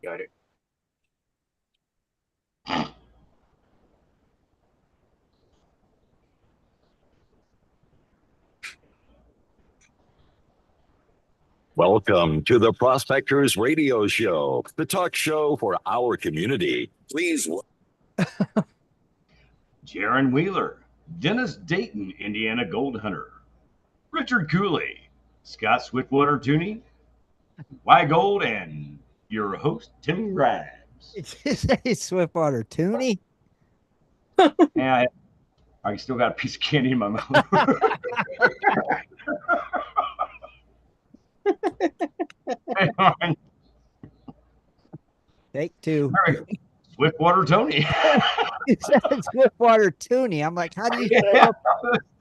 Got it. Welcome to the Prospectors Radio Show, the talk show for our community. Please. Jaron Wheeler, Dennis Dayton, Indiana Gold Hunter, Richard Cooley, Scott Swiftwater Tooney, Y Gold, and your host, Tim Grimes. Did you say Swiftwater Tooney? And I still got a piece of candy in my mouth. Take two. Swiftwater Tony. You said Swiftwater Tooney. I'm like, how do you screw up?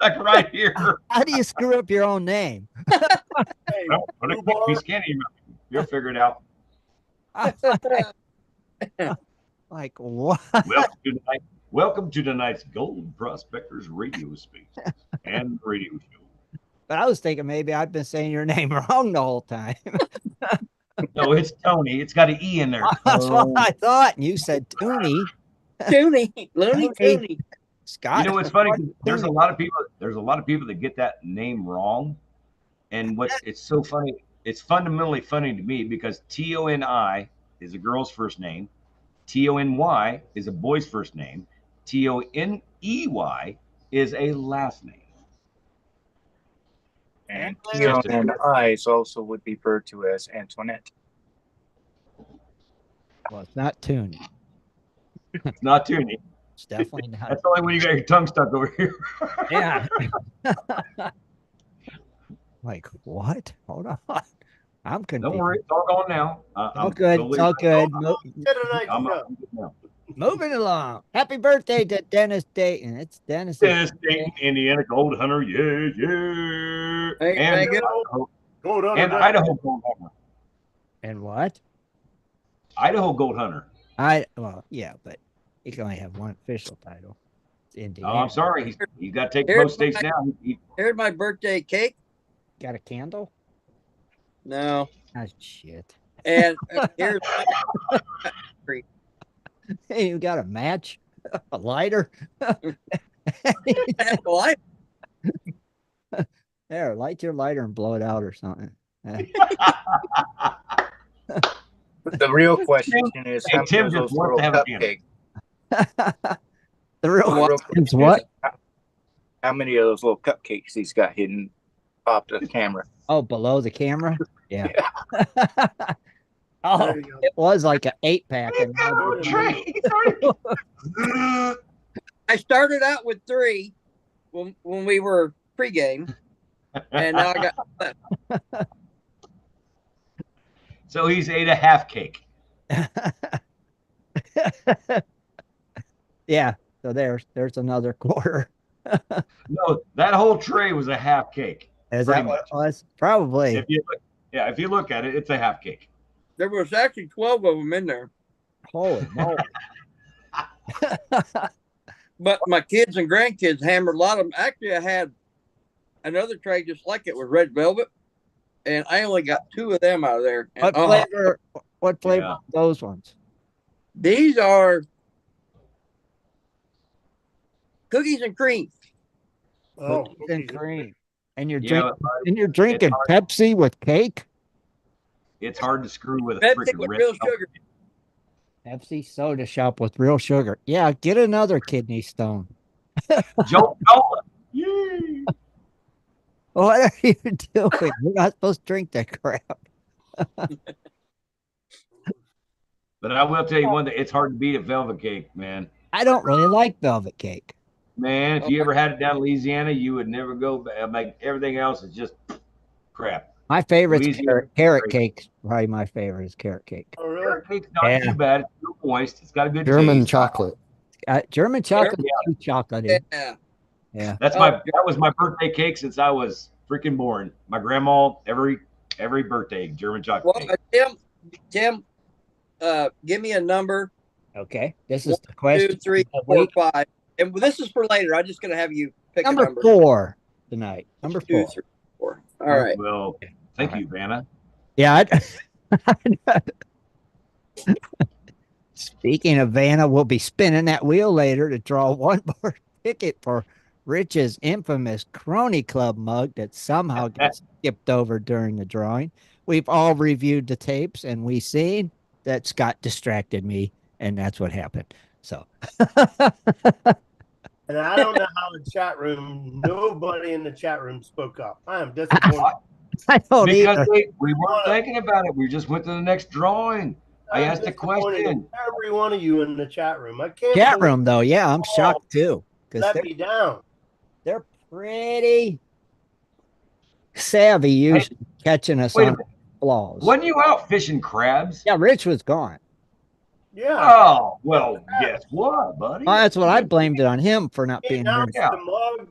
Stuck right here. How do you screw up your own name? Well, put a piece of candy in your mouth. You'll figure it out. Like what? Welcome to tonight's Gold Prospectors radio space and radio show. But I was thinking maybe I've been saying your name wrong the whole time. No, it's Tony. It's got an E in there. That's what I thought. And you said Tooney. Tooney. Looney Tooney. Scott. You know what's funny? There's a lot of people. There's a lot of people that get that name wrong, and it's so funny. It's fundamentally funny to me because Tony is a girl's first name, Tony is a boy's first name, Toney is a last name. And I's also would be referred to as Antoinette. Well, it's not Tooney. It's not Tooney. It's definitely not. That's only when you got your tongue stuck over here. Yeah. Like what? Hold on. I'm confused. Don't worry, it's all gone now. All good. It's all good. Moving along. Happy birthday to Dennis Dayton. It's Dennis Dayton, Indiana Gold Hunter. Yeah. Thank you. Idaho Gold Hunter. And what? Idaho Gold Hunter. Well, yeah, but he can only have one official title. It's Indiana. Oh, I'm sorry. He's got to take most states now. Here's my birthday cake. Got a candle? No. Ah, shit. And here's Hey, you got a match? A lighter? what? There, light your lighter and blow it out or something. The real question is, hey, Tim just wants to have a cupcake. The real question is what? How many of those little cupcakes he's got hidden off the camera? Oh, below the camera? Yeah. Oh, it was like an 8-pack. I started out with 3 when we were pregame, and now I got. So he's ate a half cake. Yeah. So there's another quarter. No, that whole tray was a half cake. Is that what it was? Probably. If you look at it, it's a half cake. There was actually 12 of them in there. Holy moly. But my kids and grandkids hammered a lot of them. Actually, I had another tray just like it with red velvet, and I only got 2 of them out of there. And, what flavor are those ones? These are cookies and cream. Oh, cookies and cream. And you're drinking Pepsi with cake? It's hard to screw with a Pepsi with real sugar. Pepsi soda shop with real sugar. Yeah, get another kidney stone. Joe Cola. Yay. What are you doing? You're not supposed to drink that crap. But I will tell you one thing, it's hard to beat a velvet cake, man. I don't really like velvet cake. Man, if you ever had it down in Louisiana, you would never go back. Like everything else is just crap. My favorite is carrot cake. Probably my favorite is carrot cake. Oh, really? Carrot cake's not too bad. It's still moist. It's got a good German taste. chocolate. German chocolate, too chocolatey. Yeah. That was my birthday cake since I was freaking born. My grandma every birthday German chocolate cake. Tim, give me a number. Okay, this is the question. 2, 3, 4, 5, and this is for later. I'm just gonna have you pick a number. 4 tonight. Number 4. 2, 3, 4. All right. Well, thank you, Vanna. Yeah. Speaking of Vanna, we'll be spinning that wheel later to draw one more ticket for Rich's infamous Crony Club mug that somehow gets skipped over during the drawing. We've all reviewed the tapes and we seen that Scott distracted me, and that's what happened. So And I don't know how the chat room, nobody in the chat room spoke up. I am disappointed. I don't Because either. we weren't thinking about it. We just went to the next drawing. I asked a question. Every one of you in the chat room. I can't. Chat room though, yeah, I'm shocked too. Let me down. They're pretty savvy usually catching us on flaws. Wasn't you out fishing crabs? Yeah, Rich was gone. Yeah. Oh, well, guess what, buddy? Well, that's what I blamed it on him for not being here. The mug.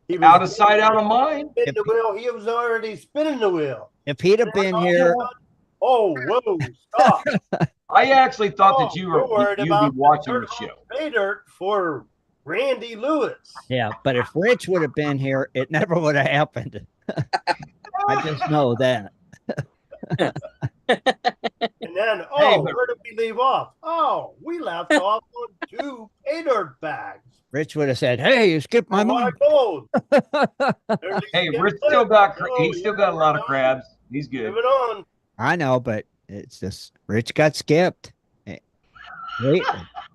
He was out of sight, out of mind. The wheel. He was already spinning the wheel. If he'd have been here. Oh, whoa, stop. I actually thought that you'd be watching the show. Pay dirt for Randy Lewis. Yeah, but if Rich would have been here, it never would have happened. I just know that. And then, where did we leave off? Oh, we left off on 2 pay dirt bags. Rich would have said, "Hey, you skipped my money." Hey, Rich still got a lot of crabs. He's good. Moving on. I know, but it's just Rich got skipped. Wait.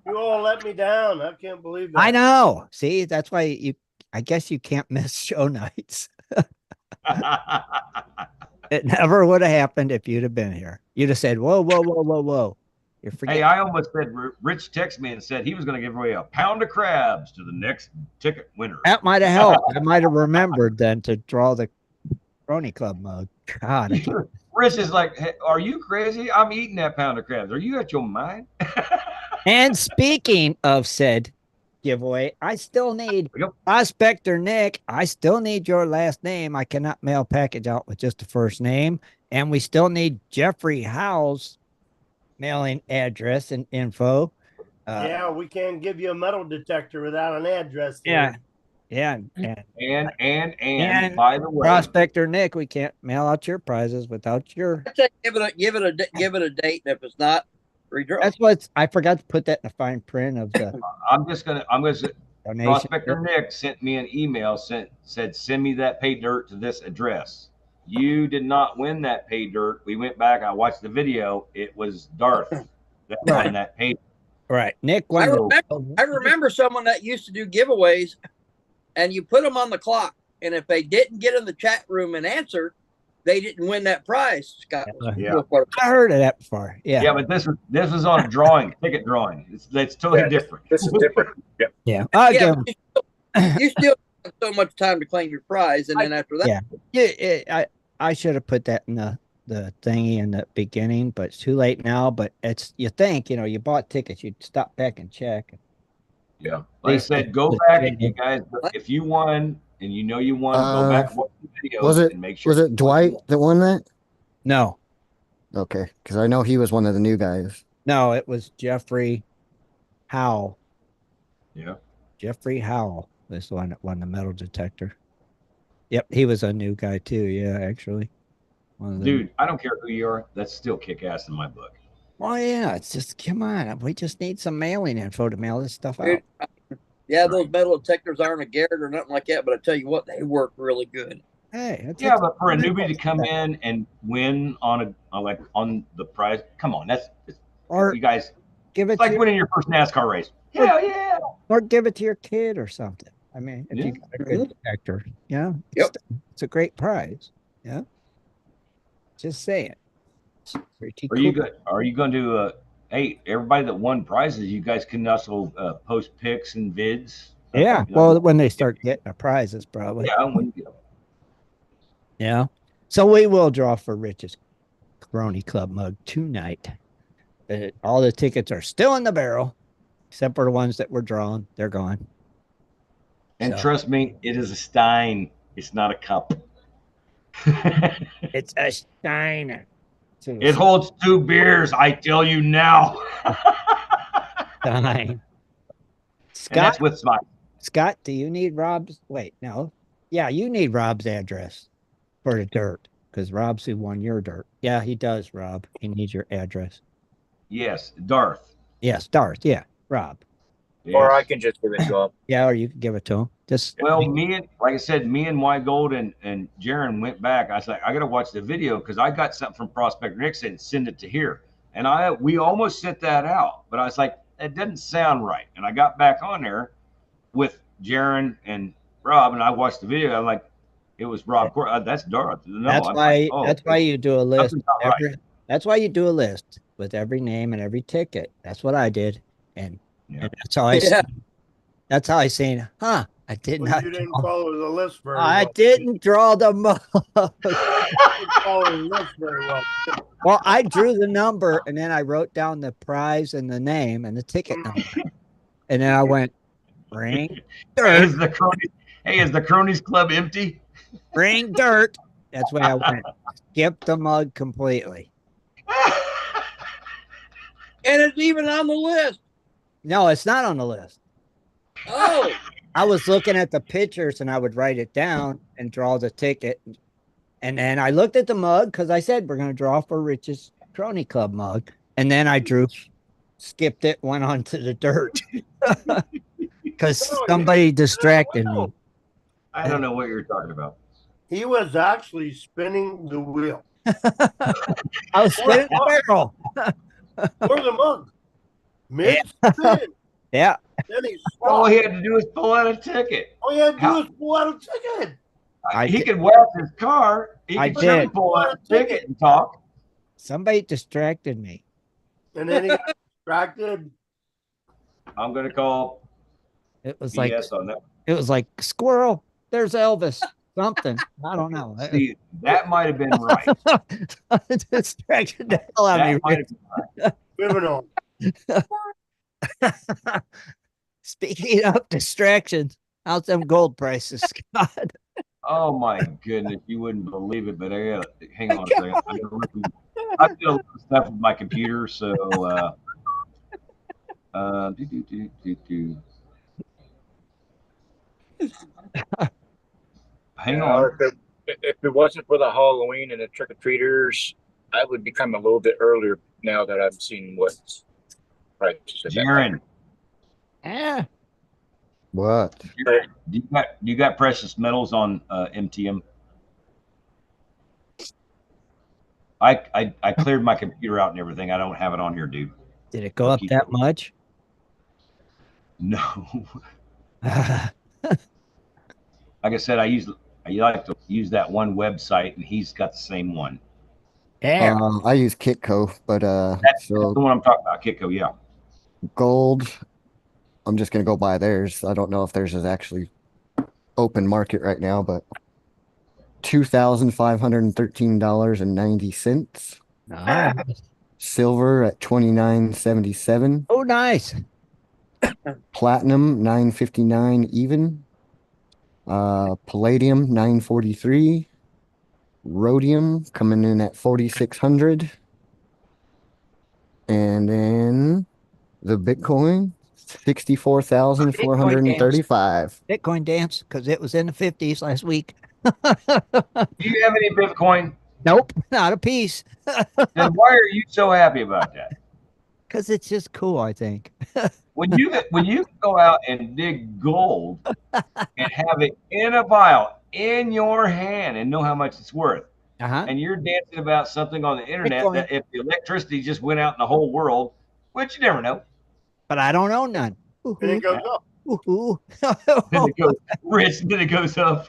You all let me down. I can't believe that. I know. See, that's why I guess you can't miss show nights. It never would have happened if you'd have been here. You'd have said, whoa, whoa, whoa, whoa, whoa. You're forgetting. Hey, I almost said, Rich texted me and said he was going to give away a pound of crabs to the next ticket winner. That might have helped. I might have remembered then to draw the Crony Club mug. God. Rich is like, hey, are you crazy? I'm eating that pound of crabs. Are you at your mind? And speaking of said giveaway, I still need Prospector Nick. I still need your last name. I cannot mail package out with just the first name. And we still need Jeffrey Howell's mailing address and info. Yeah, we can't give you a metal detector without an address. Yeah. Yeah. And by the way, Prospector Nick, we can't mail out your prizes without your. Give it a date, and if it's not, redraw. That's what I forgot to put that in the fine print of the. I'm gonna Prospector Nick sent me an email, said send me that pay dirt to this address. You did not win that pay dirt. We went back, I watched the video. It was Darth that won that pay dirt. Right. Nick, I remember someone that used to do giveaways, and you put them on the clock, and if they didn't get in the chat room and answer, they didn't win that prize. Scott, I heard of that before. Yeah. Yeah, but this was on a drawing, ticket drawing. It's totally different. This is different. Yeah. You still have so much time to claim your prize, and then after that, I should have put that in the thingy in the beginning, but it's too late now. But you think, you bought tickets, you'd stop back and check. Yeah. Like I said, go back and you guys, if you won and you won, go back and watch the videos and make sure. Was it Dwight that won that? No. Okay. Because I know he was one of the new guys. No, it was Jeffrey Howell. Yeah. Jeffrey Howell was the one that won the metal detector. Yep, he was a new guy too. Yeah, actually. Dude, I don't care who you are. That's still kick ass in my book. Well, yeah, it's just, come on. We just need some mailing info to mail this stuff out. Yeah, those metal detectors aren't a Garrett or nothing like that, but I tell you what, they work really good. Hey, but for a newbie to come in and win on the prize, come on, you guys give it like winning your first NASCAR race. Hell yeah! Or give it to your kid or something. I mean, if you got a good detector, it's a great prize. Yeah, just say it. Are you going to hey, everybody that won prizes, you guys can also post pics and vids. Yeah, well, when they start getting the prizes, probably. Yeah, when you go. Yeah. So we will draw for Rich's Crony Club mug tonight. All the tickets are still in the barrel, except for the ones that were drawn. They're gone. And trust me, it is a stein. It's not a cup. It's a stein. It holds 2 beers, I tell you now. Stein. Scott, and that's with Smile. Scott, do you need Rob's? Wait, no. Yeah, you need Rob's address for the dirt because Rob's who won your dirt. Yeah, he does, Rob. He needs your address. Yes, Darth. Yes, Darth. Yeah, Rob. Or I Yes. can just give it to him. Yeah, or you can give it to him. Just Well, like I said, me and White Gold and Jaron went back. I was like, I got to watch the video because I got something from Prospector Nick said send it to here, and we almost sent that out, but I was like, that doesn't sound right. And I got back on there with Jaron and Rob, and I watched the video. I'm like, it was Rob. That's Darth. No, that's I'm why like, oh, that's why you do a list. something's not right. That's why you do a list with every name and every ticket. That's what I did, and Yeah. that's how I. Yeah. That's how I seen. Huh? I did Well, not. you didn't follow the list very I well. didn't draw the mug. You didn't follow the list very well. Well, I drew the number and then I wrote down the prize and the name and the ticket number, and then I went ring dirt, Is the cronies club empty? ring dirt. That's why I went. Skip the mug completely. And it's even on the list. No, it's not on the list. Oh, I was looking at the pictures and I would write it down and draw the ticket. And then I looked at the mug because I said we're going to draw for Rich's Crony Club mug. And then I skipped it, went on to the dirt because somebody distracted me. I don't know what you're talking about. He was actually spinning the wheel. I was spinning the barrel. For the mug. Mid-spin. Yeah. Then he All stopped. he had to do was pull out a ticket. All you had to do was pull out a ticket. He could wax his car. He I could surely did. pull out a ticket and talk. Somebody distracted me. And then he got distracted. I'm going to call It was BS on that. it was like squirrel. There's Elvis. Something. I don't know. See, that might have been right. Distracted the hell out That of might me. have been right. Moving on. Speaking of distractions, how's them gold prices, Scott? Oh my goodness, you wouldn't believe it, but I gotta hang on a second. I did a lot of stuff with my computer, so hang on. If it wasn't for the Halloween and the trick or treaters, I would become a little bit earlier now that I've seen what's prices. Jaron, Yeah. What? do you got precious metals on MTM? I cleared my computer out and everything. I don't have it on here, dude. Did it go up that much? No. Like I said, I like to use that one website, and he's got the same one. Yeah. I use Kitco, but That's the one I'm talking about, Kitco. Yeah. gold. I'm just gonna go buy theirs. I don't know if theirs is actually open market right now, but $2,513.90. Nice. Silver at $29.77. Oh, nice. Platinum $9.59 even. Palladium $9.43. Rhodium coming in at $4,600. And then the Bitcoin 64,435. Bitcoin dance because it was in the 50s last week. Do you have any Bitcoin? Nope, not a piece. Then why are you so happy about that? Because it's just cool, I think. When you go out and dig gold and have it in a vial in your hand and know how much it's worth, and you're dancing about something on the internet Bitcoin. that if the electricity just went out in the whole world, which you never know. But I don't own none. And it goes up. Ooh. Then it goes rich, then it goes up.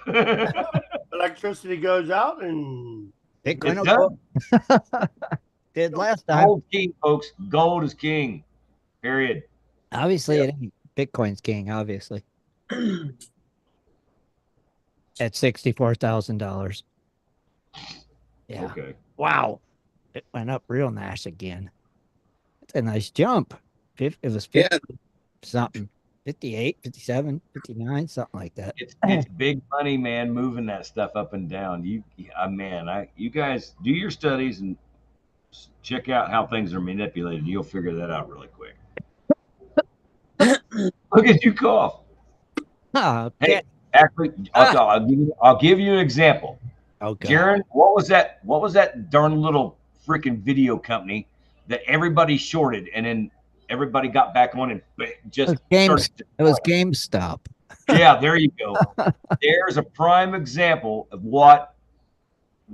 Electricity goes out and Bitcoin It's will go. Did last time. Gold king, folks. Gold is king. Period. Obviously, it ain't. Bitcoin's king, obviously. At $64,000. Yeah. Okay. Wow. It went up real nice again. It's a nice jump. It was 50 something. 58, 57, 59, something like that. It's big money, man, moving that stuff up and down. You guys do your studies and check out how things are manipulated. You'll figure that out really quick. Look at you cough. Hey, actually, I'll give you an example. Okay. Jaron, what was that darn little freaking video company that everybody shorted, and then everybody got back on and just It started. was GameStop. Yeah, there you go. There's a prime example of what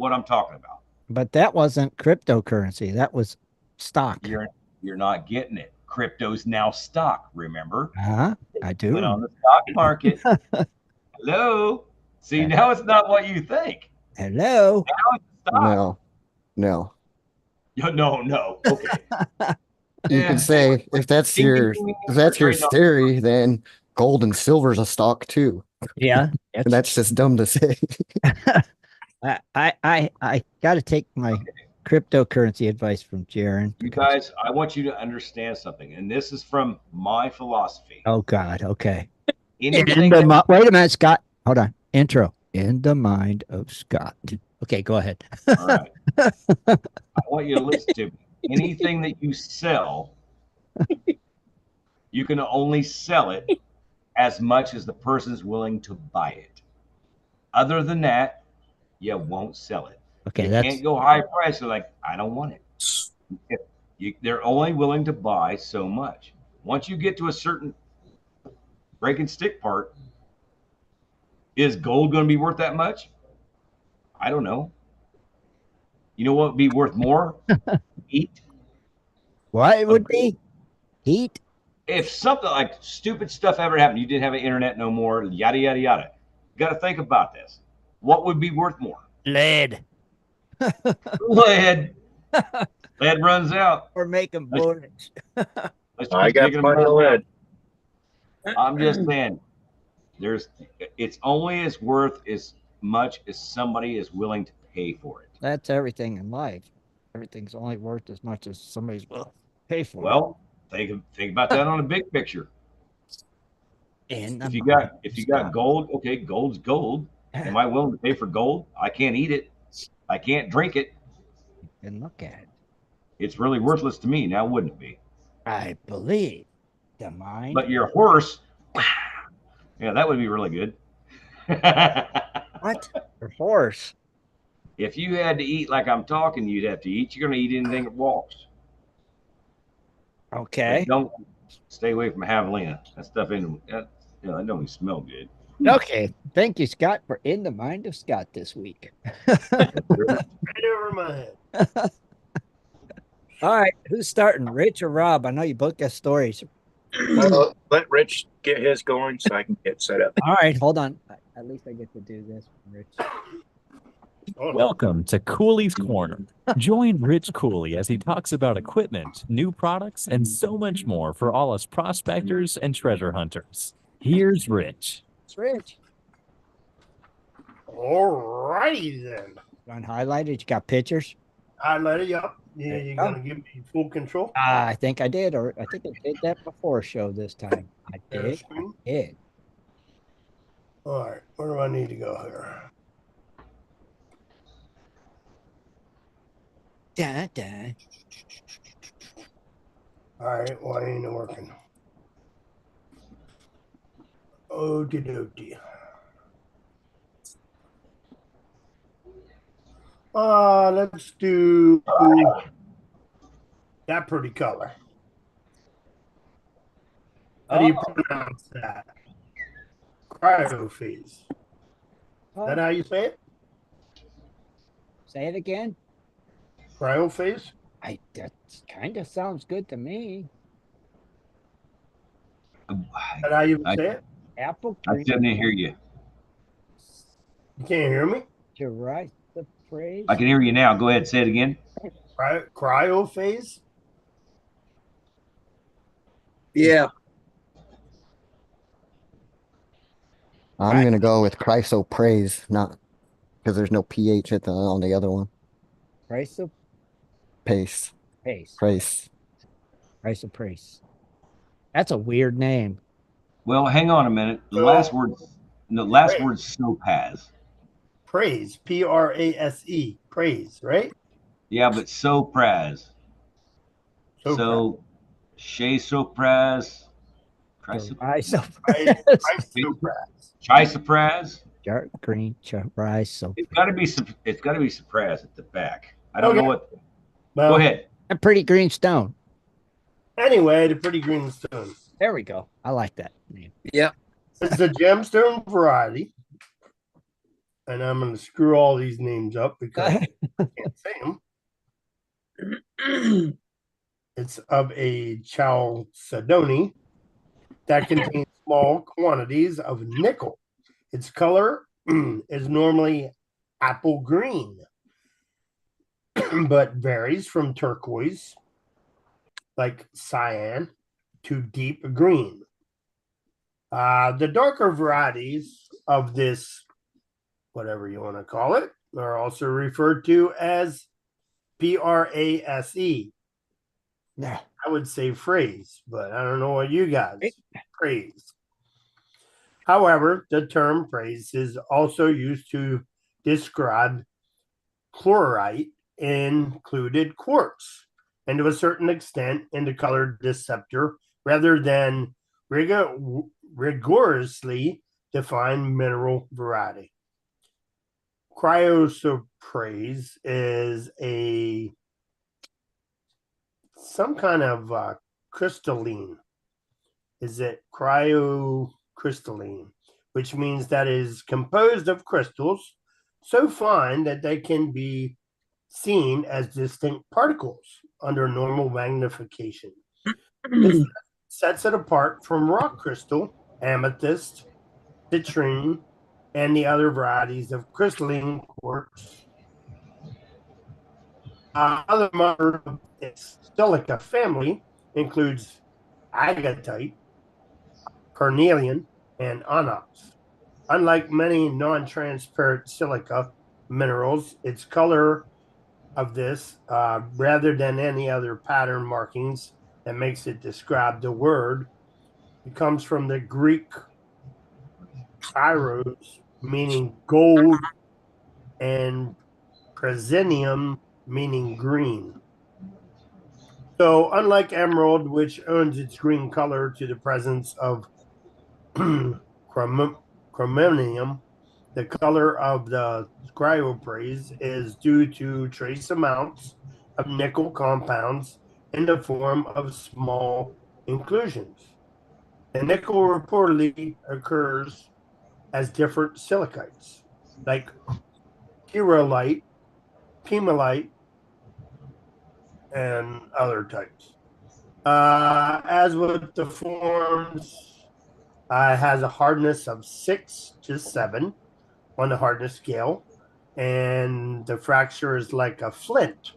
I'm talking about. But that wasn't cryptocurrency. That was stock. You're not getting it. Crypto's now stock, remember? I do. Put on the stock market. Hello. See, now it's not what you think. Hello. Now it's stock. No. No. Okay. You could say if that's your theory, then gold and silver's a stock too. Yeah. And that's just dumb to say. I got to take my cryptocurrency advice from Jaron. You guys, I want you to understand something, and this is from my philosophy. Oh God. Okay. Wait a minute, Scott. Hold on. Intro. In the mind of Scott. Okay, go ahead. All right. I want you to listen to me. Anything that you sell, you can only sell it as much as the person's willing to buy it. Other than that, you won't sell it. Okay, you can't go high price. They're like, I don't want it. They're only willing to buy so much. Once you get to a certain break and stick part, is gold going to be worth that much? I don't know. You know what would be worth more? Heat. What it would be? Heat? If something like stupid stuff ever happened, you didn't have an internet no more, yada, yada, yada. You got to think about this. What would be worth more? Lead. Lead. Lead runs out. Or making bullets. I got plenty of lead. I'm just saying, it's only as worth as much as somebody is willing to pay for it. That's everything in life. Everything's only worth as much as somebody's will pay for. Well, think about that on a big picture. If you got gold, okay, gold's gold. Am I willing to pay for gold? I can't eat it. I can't drink it. And look at it. It's really worthless to me now, wouldn't it be? I believe the mind. But your horse, yeah, that would be really good. What? Your horse? If you had to eat like I'm talking, you'd have to eat. You're going to eat anything that walks. Okay. But don't stay away from javelina. That stuff that don't even smell good. Okay. Thank you, Scott, for In the Mind of Scott this week. Right over my head. All right. Who's starting, Rich or Rob? I know you both got stories. Let Rich get his going so I can get set up. All right. Hold on. At least I get to do this, Rich. Welcome to Cooley's Corner. Join Rich Cooley as he talks about equipment, new products, and so much more for all us prospectors and treasure hunters. Here's Rich. It's Rich. All righty then. Unhighlighted. You got pictures? Highlighted, yep. Yeah, you're going to give me full control? I think I did, or I think I did that before show this time. I did. All right, where do I need to go here? All right, why ain't it working? Okie dokie. Let's do that pretty color. How do you pronounce that? Cryo phase. Is that how you say it? Say it again. Cryo phase? That kind of sounds good to me. Is that how you say it? Apple cream. I didn't hear you. You can't hear me? You're right. The phrase. I can hear you now. Go ahead. Say it again. Cryo phase? Yeah. I'm going to go with chrysoprase, not because there's no pH on the other one. Chrysoprase. Chrysoprase. That's a weird name. Well, hang on a minute. The last word's sopaz. Praise. Prase. Praise, right? Yeah, but sopraz. So, chrysoprase. Chrysoprase. Dark green chrysoprase. It's got to be surprise at the back. I don't know what. Well, go ahead. A pretty green stone. Anyway, the pretty green stone. There we go. I like that name. Yeah. It's a gemstone variety. And I'm going to screw all these names up because I can't say them. It's of a chalcedony that contains small quantities of nickel. Its color is normally apple green, but varies from turquoise, like cyan, to deep green. The darker varieties of this, whatever you want to call it, are also referred to as PRASE. Yeah. I would say phrase, but I don't know what you guys praise. However, the term praise is also used to describe chlorite included quartz, and to a certain extent in the color deceptor, rather than rigorously defined mineral variety. Cryosoprase is some kind of crystalline. Is it cryocrystalline, which means that it is composed of crystals so fine that they can be seen as distinct particles under normal magnification. This sets it apart from rock crystal, amethyst, citrine, and the other varieties of crystalline quartz. Other member of its silica family includes agatite, carnelian, and onyx. Unlike many non-transparent silica minerals, its color of this, rather than any other pattern markings that makes it describe the word, it comes from the Greek kairos, meaning gold, and presinium, meaning green. So, unlike emerald, which owns its green color to the presence of chromium, the color of the cryoprase is due to trace amounts of nickel compounds in the form of small inclusions. The nickel reportedly occurs as different silicates, like pyrrolite, pimelite, and other types. As with the forms, has a hardness of 6 to 7 on the hardness scale, and the fracture is like a flint.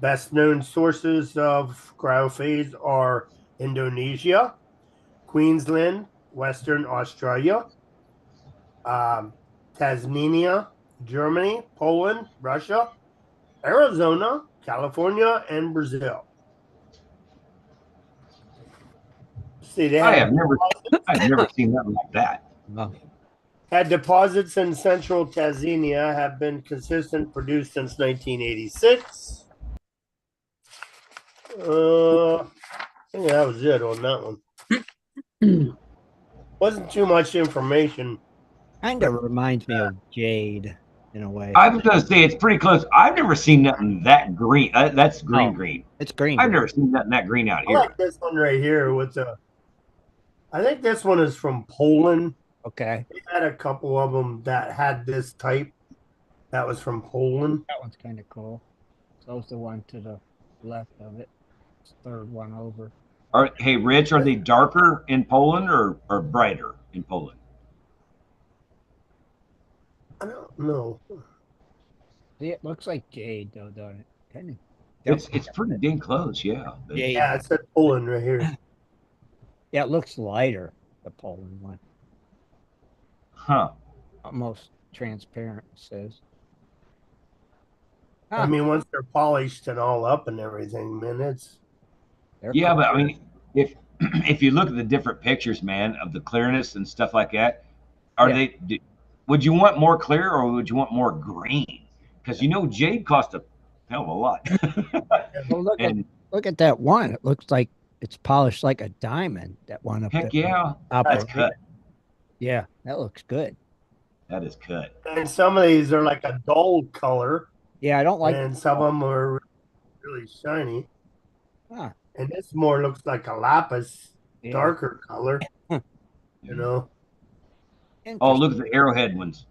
Best known sources of cryophase are Indonesia, Queensland, Western Australia, Tasmania, Germany, Poland, Russia, Arizona, California, and Brazil. See, they I've never seen nothing like that. No. Had deposits in central Tanzania have been consistent produced since 1986. I think that was it on that one. Wasn't too much information. Kind of reminds me of jade in a way. I was going to say it's pretty close. I've never seen nothing that green. That's green. It's green. I've never seen nothing that green out I here. like this one right here with the. I think this one is from Poland. Okay. They had a couple of them that had this type. That was from Poland. That one's kind of cool. So's the one to the left of it. It's the third one over. Hey, Rich, are they darker in Poland or brighter in Poland? I don't know. See, it looks like jade, though, don't it? Kind of. It's pretty dang close, yeah. Jade. Yeah, it said Poland right here. Yeah, it looks lighter, the Poland one. Huh. Almost transparent, it says. I mean, once they're polished and all up and everything, man, Yeah, cool. But I mean, if you look at the different pictures, man, of the clearness and stuff like that, would you want more clear or would you want more green? Because jade costs a hell of a lot. Well, look at that one. It looks like it's polished like a diamond. That one up there. Heck yeah, that's cut. Yeah, that looks good. That is cut. And some of these are like a dull color. Yeah, I don't like. And some of them are really shiny. Ah, And this more looks like a lapis, yeah. darker color. You know, Oh, Interesting. look at the arrowhead ones.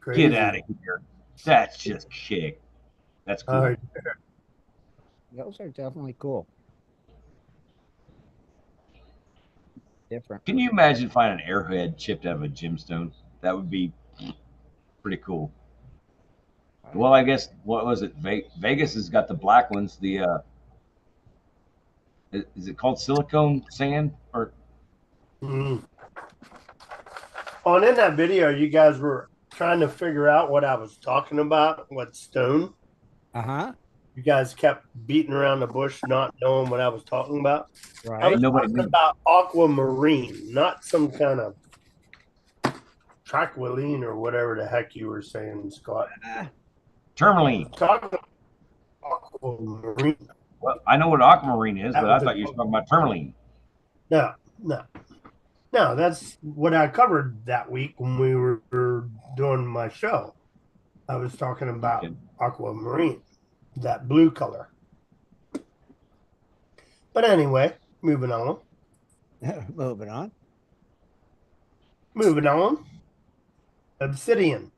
crazy. Get out of here. That's just kick. That's cool. All right. Those are definitely cool. Different. Can you imagine finding an arrowhead chipped out of a gemstone? That would be pretty cool. Well, I guess what was it? Vegas has got the black ones. The is it called silicone sand or? Mm. Oh, and in that video, you guys were trying to figure out what I was talking about, what stone. Uh-huh. You guys kept beating around the bush, not knowing what I was talking about. I Right. was Nobody talking knew. about aquamarine, not some kind of traqueline or whatever the heck you were saying, Scott. Tourmaline. Talking about aquamarine. Well, I know what aquamarine is, That but was I the thought you were talking about tourmaline. no, no, no. That's what I covered that week when we were doing my show. I was talking about Okay. aquamarine, that blue color. But anyway, moving on. Moving on. Moving on. Obsidian.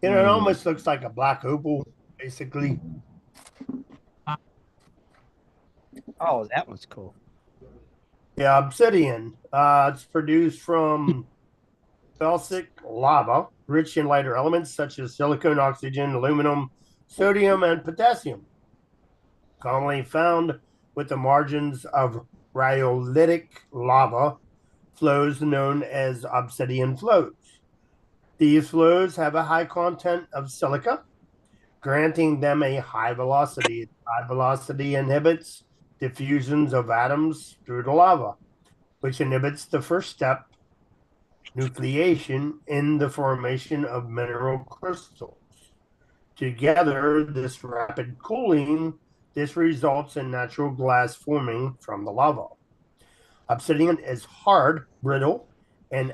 You know, it almost looks like a black opal, basically. Oh, that one's cool. Yeah, obsidian. It's produced from felsic lava, rich in lighter elements such as silicon, oxygen, aluminum, sodium, and potassium. Commonly found with the margins of rhyolitic lava flows known as obsidian flows. These flows have a high content of silica, granting them a high velocity. High velocity inhibits diffusions of atoms through the lava, which inhibits the first step, nucleation, in the formation of mineral crystals. Together, this rapid cooling, this results in natural glass forming from the lava. Obsidian is hard, brittle, and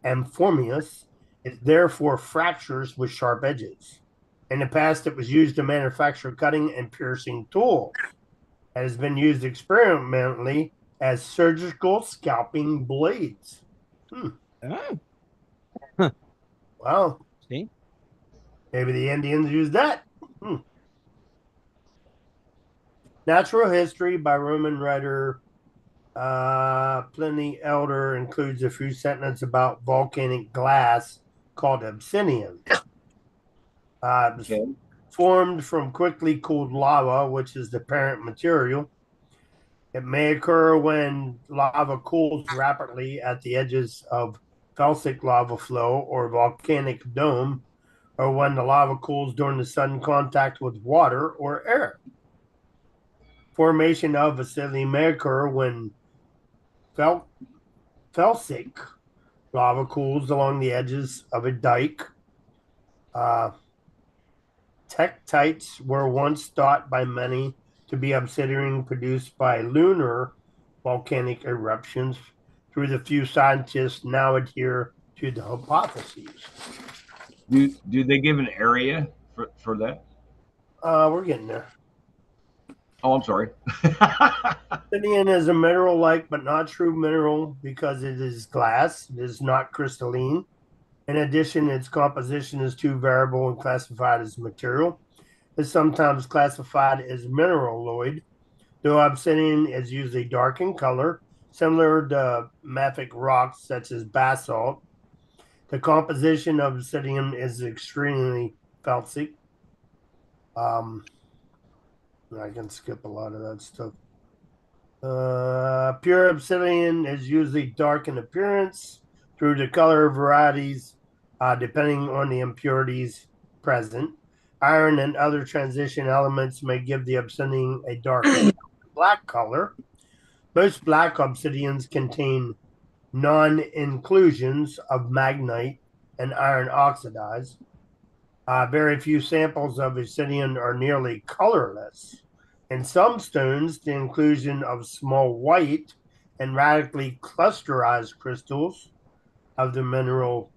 amorphous. It therefore fractures with sharp edges. In the past, it was used to manufacture cutting and piercing tools. It has been used experimentally as surgical scalping blades. Oh, Wow. see? Maybe the Indians used that. Natural History by Roman writer Pliny Elder includes a few sentences about volcanic glass called obsidian. Okay. Formed from quickly cooled lava, which is the parent material. It may occur when lava cools rapidly at the edges of felsic lava flow or volcanic dome, or when the lava cools during the sudden contact with water or air. Formation of obsidian may occur when felsic lava cools along the edges of a dike. Tektites were once thought by many to be obsidian produced by lunar volcanic eruptions. Through the few scientists now adhere to the hypotheses. Do they give an area for that? We're getting there. Oh, I'm sorry. Obsidian is a mineral-like but not true mineral because it is glass. It is not crystalline. In addition, its composition is too variable and classified as material. It's sometimes classified as mineraloid, though obsidian is usually dark in color, similar to mafic rocks such as basalt. The composition of obsidian is extremely felsic. I can skip a lot of that stuff. Pure obsidian is usually dark in appearance through the color varieties, depending on the impurities present. Iron and other transition elements may give the obsidian a dark black color. Most black obsidians contain non-inclusions of magnite and iron oxides. Very few samples of obsidian are nearly colorless. In some stones, the inclusion of small white and radically clusterized crystals of the mineral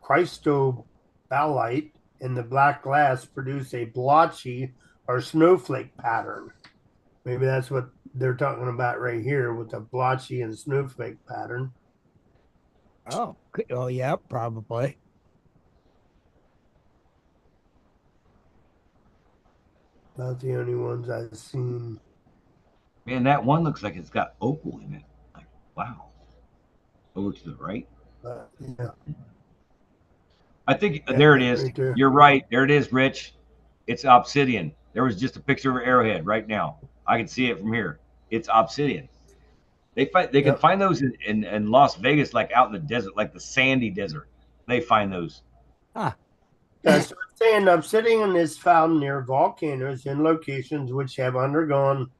cristobalite in the black glass produce a blotchy or snowflake pattern. Maybe that's what they're talking about right here with the blotchy and snowflake pattern. Oh yeah, probably. About the only ones I've seen. Man, that one looks like it's got opal in it. Like, wow. Over to the right. Yeah. I think Yeah, there it is. right there. You're right. There it is, Rich. It's obsidian. There was just a picture of an arrowhead right now. I can see it from here. It's obsidian. They can Yep. find those in Las Vegas, like out in the desert, like the sandy desert. They find those. Ah, So it's saying obsidian is found near volcanoes in locations which have undergone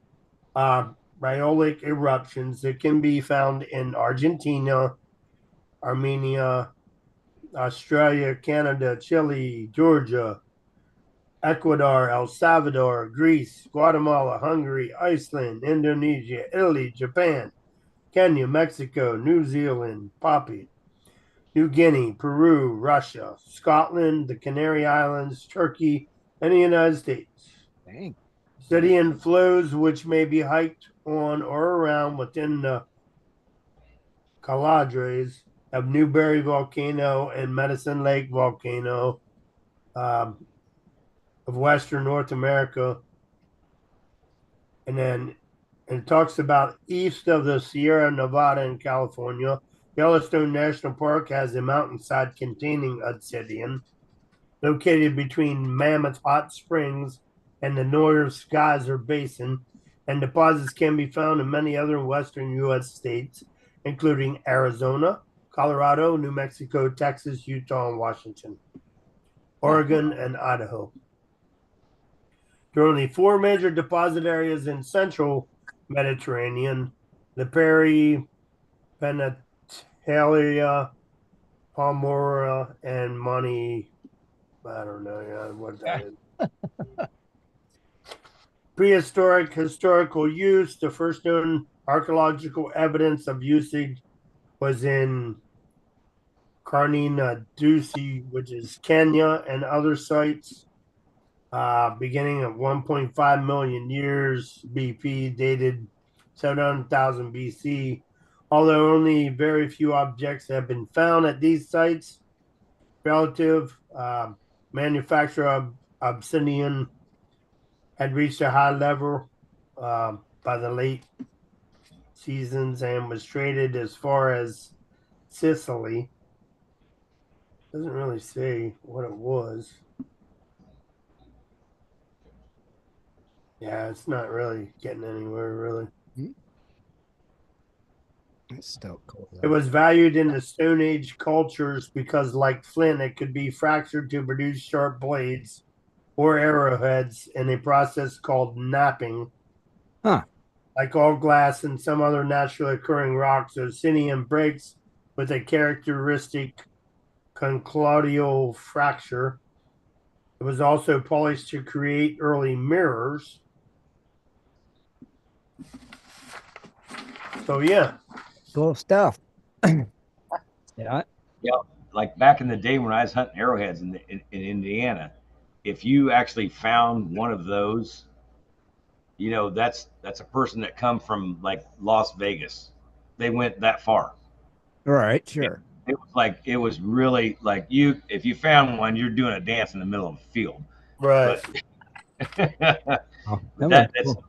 rhyolic eruptions. It can be found in Argentina, Armenia, Australia, Canada, Chile, Georgia, Ecuador, El Salvador, Greece, Guatemala, Hungary, Iceland, Indonesia, Italy, Japan, Kenya, Mexico, New Zealand, Papua New Guinea, Peru, Russia, Scotland, the Canary Islands, Turkey, and the United States. dang. Obsidian flows which may be hiked on or around within the Caladres of Newberry Volcano and Medicine Lake Volcano of Western North America. And then it talks about east of the Sierra Nevada in California. Yellowstone National Park has a mountainside containing obsidian located between Mammoth Hot Springs and the Northern Geyser Basin, and deposits can be found in many other western U.S. states, including Arizona, Colorado, New Mexico, Texas, Utah, and Washington, Oregon, and Idaho. There are only 4 major deposit areas in central Mediterranean: the Peri, Penatalia, Palmyra, and Monte. I don't know what that is. Prehistoric historical use. The first known archaeological evidence of usage was in Carnina Dusi, which is Kenya, and other sites beginning of 1.5 million years BP, dated 700,000 BC. Although only very few objects have been found at these sites, relative manufacture of obsidian had reached a high level by the late seasons and was traded as far as Sicily. Doesn't really say what it was. Yeah, it's not really getting anywhere, really. That's still cool. It was valued in the Stone Age cultures because, like flint, it could be fractured to produce sharp blades or arrowheads in a process called knapping. Huh. Like all glass and some other naturally occurring rocks, obsidian breaks with a characteristic conchoidal fracture. It was also polished to create early mirrors. So yeah, Cool stuff. Yeah. Yeah, like back in the day when I was hunting arrowheads in Indiana, if you actually found one of those, that's a person that come from like Las Vegas. They went that far. Right. Sure. It was really like if you found one, you're doing a dance in the middle of a field. right. But Oh, that cool.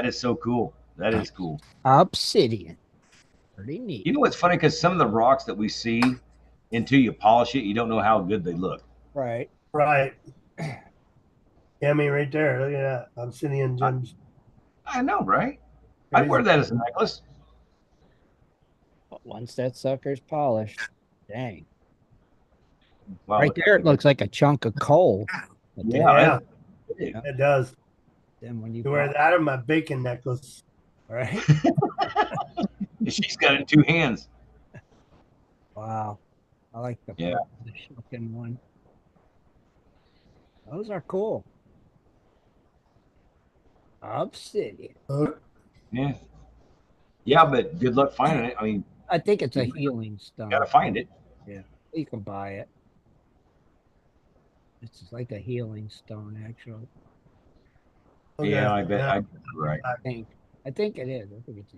is so cool. That is cool. Obsidian. Pretty neat. You know what's funny? Because some of the rocks that we see, until you polish it, you don't know how good they look. Right. Right. Yeah, I mean, right there. Look at that. Obsidian gems. I know, right? I'd wear that as a necklace. But once that sucker's polished, dang. Wow, Right there, it looks like a chunk of coal. But then- Yeah, Yeah. it does. Then when you You wear that on my bacon necklace. right? She's got it in 2 hands. Wow. I like the Yeah. looking one. Those are cool. Obsidian. Yeah. Yeah, but good luck finding it. I mean, I think it's a healing stone. you gotta find it. Yeah. You can buy it. It's like a healing stone, actually. Okay. Yeah, I bet. Yeah. Right. I think it is. I think it's a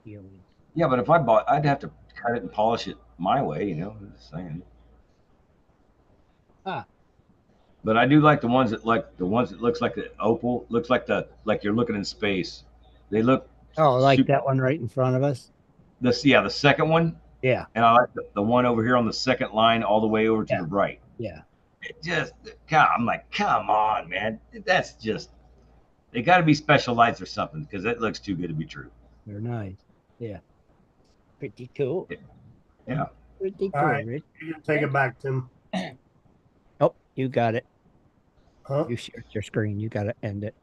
healing. Yeah, but if I bought, I'd have to cut it and polish it my way. I'm just saying. Ah, But I do like the ones that looks like the opal, looks like you're looking in space. They look oh, like super. that one right in front of us. The second one, Yeah, and I like the one over here on the second line, all the way over to Yeah. the right. yeah. It just, God, I'm like, come on, man. That's just. They got to be special lights or something because it looks too good to be true. They're nice. Yeah, pretty cool. Yeah. Pretty All cool, right. Rich. You can take it back, Tim. Oh, you got it. Huh? You shared your screen. You got to end it.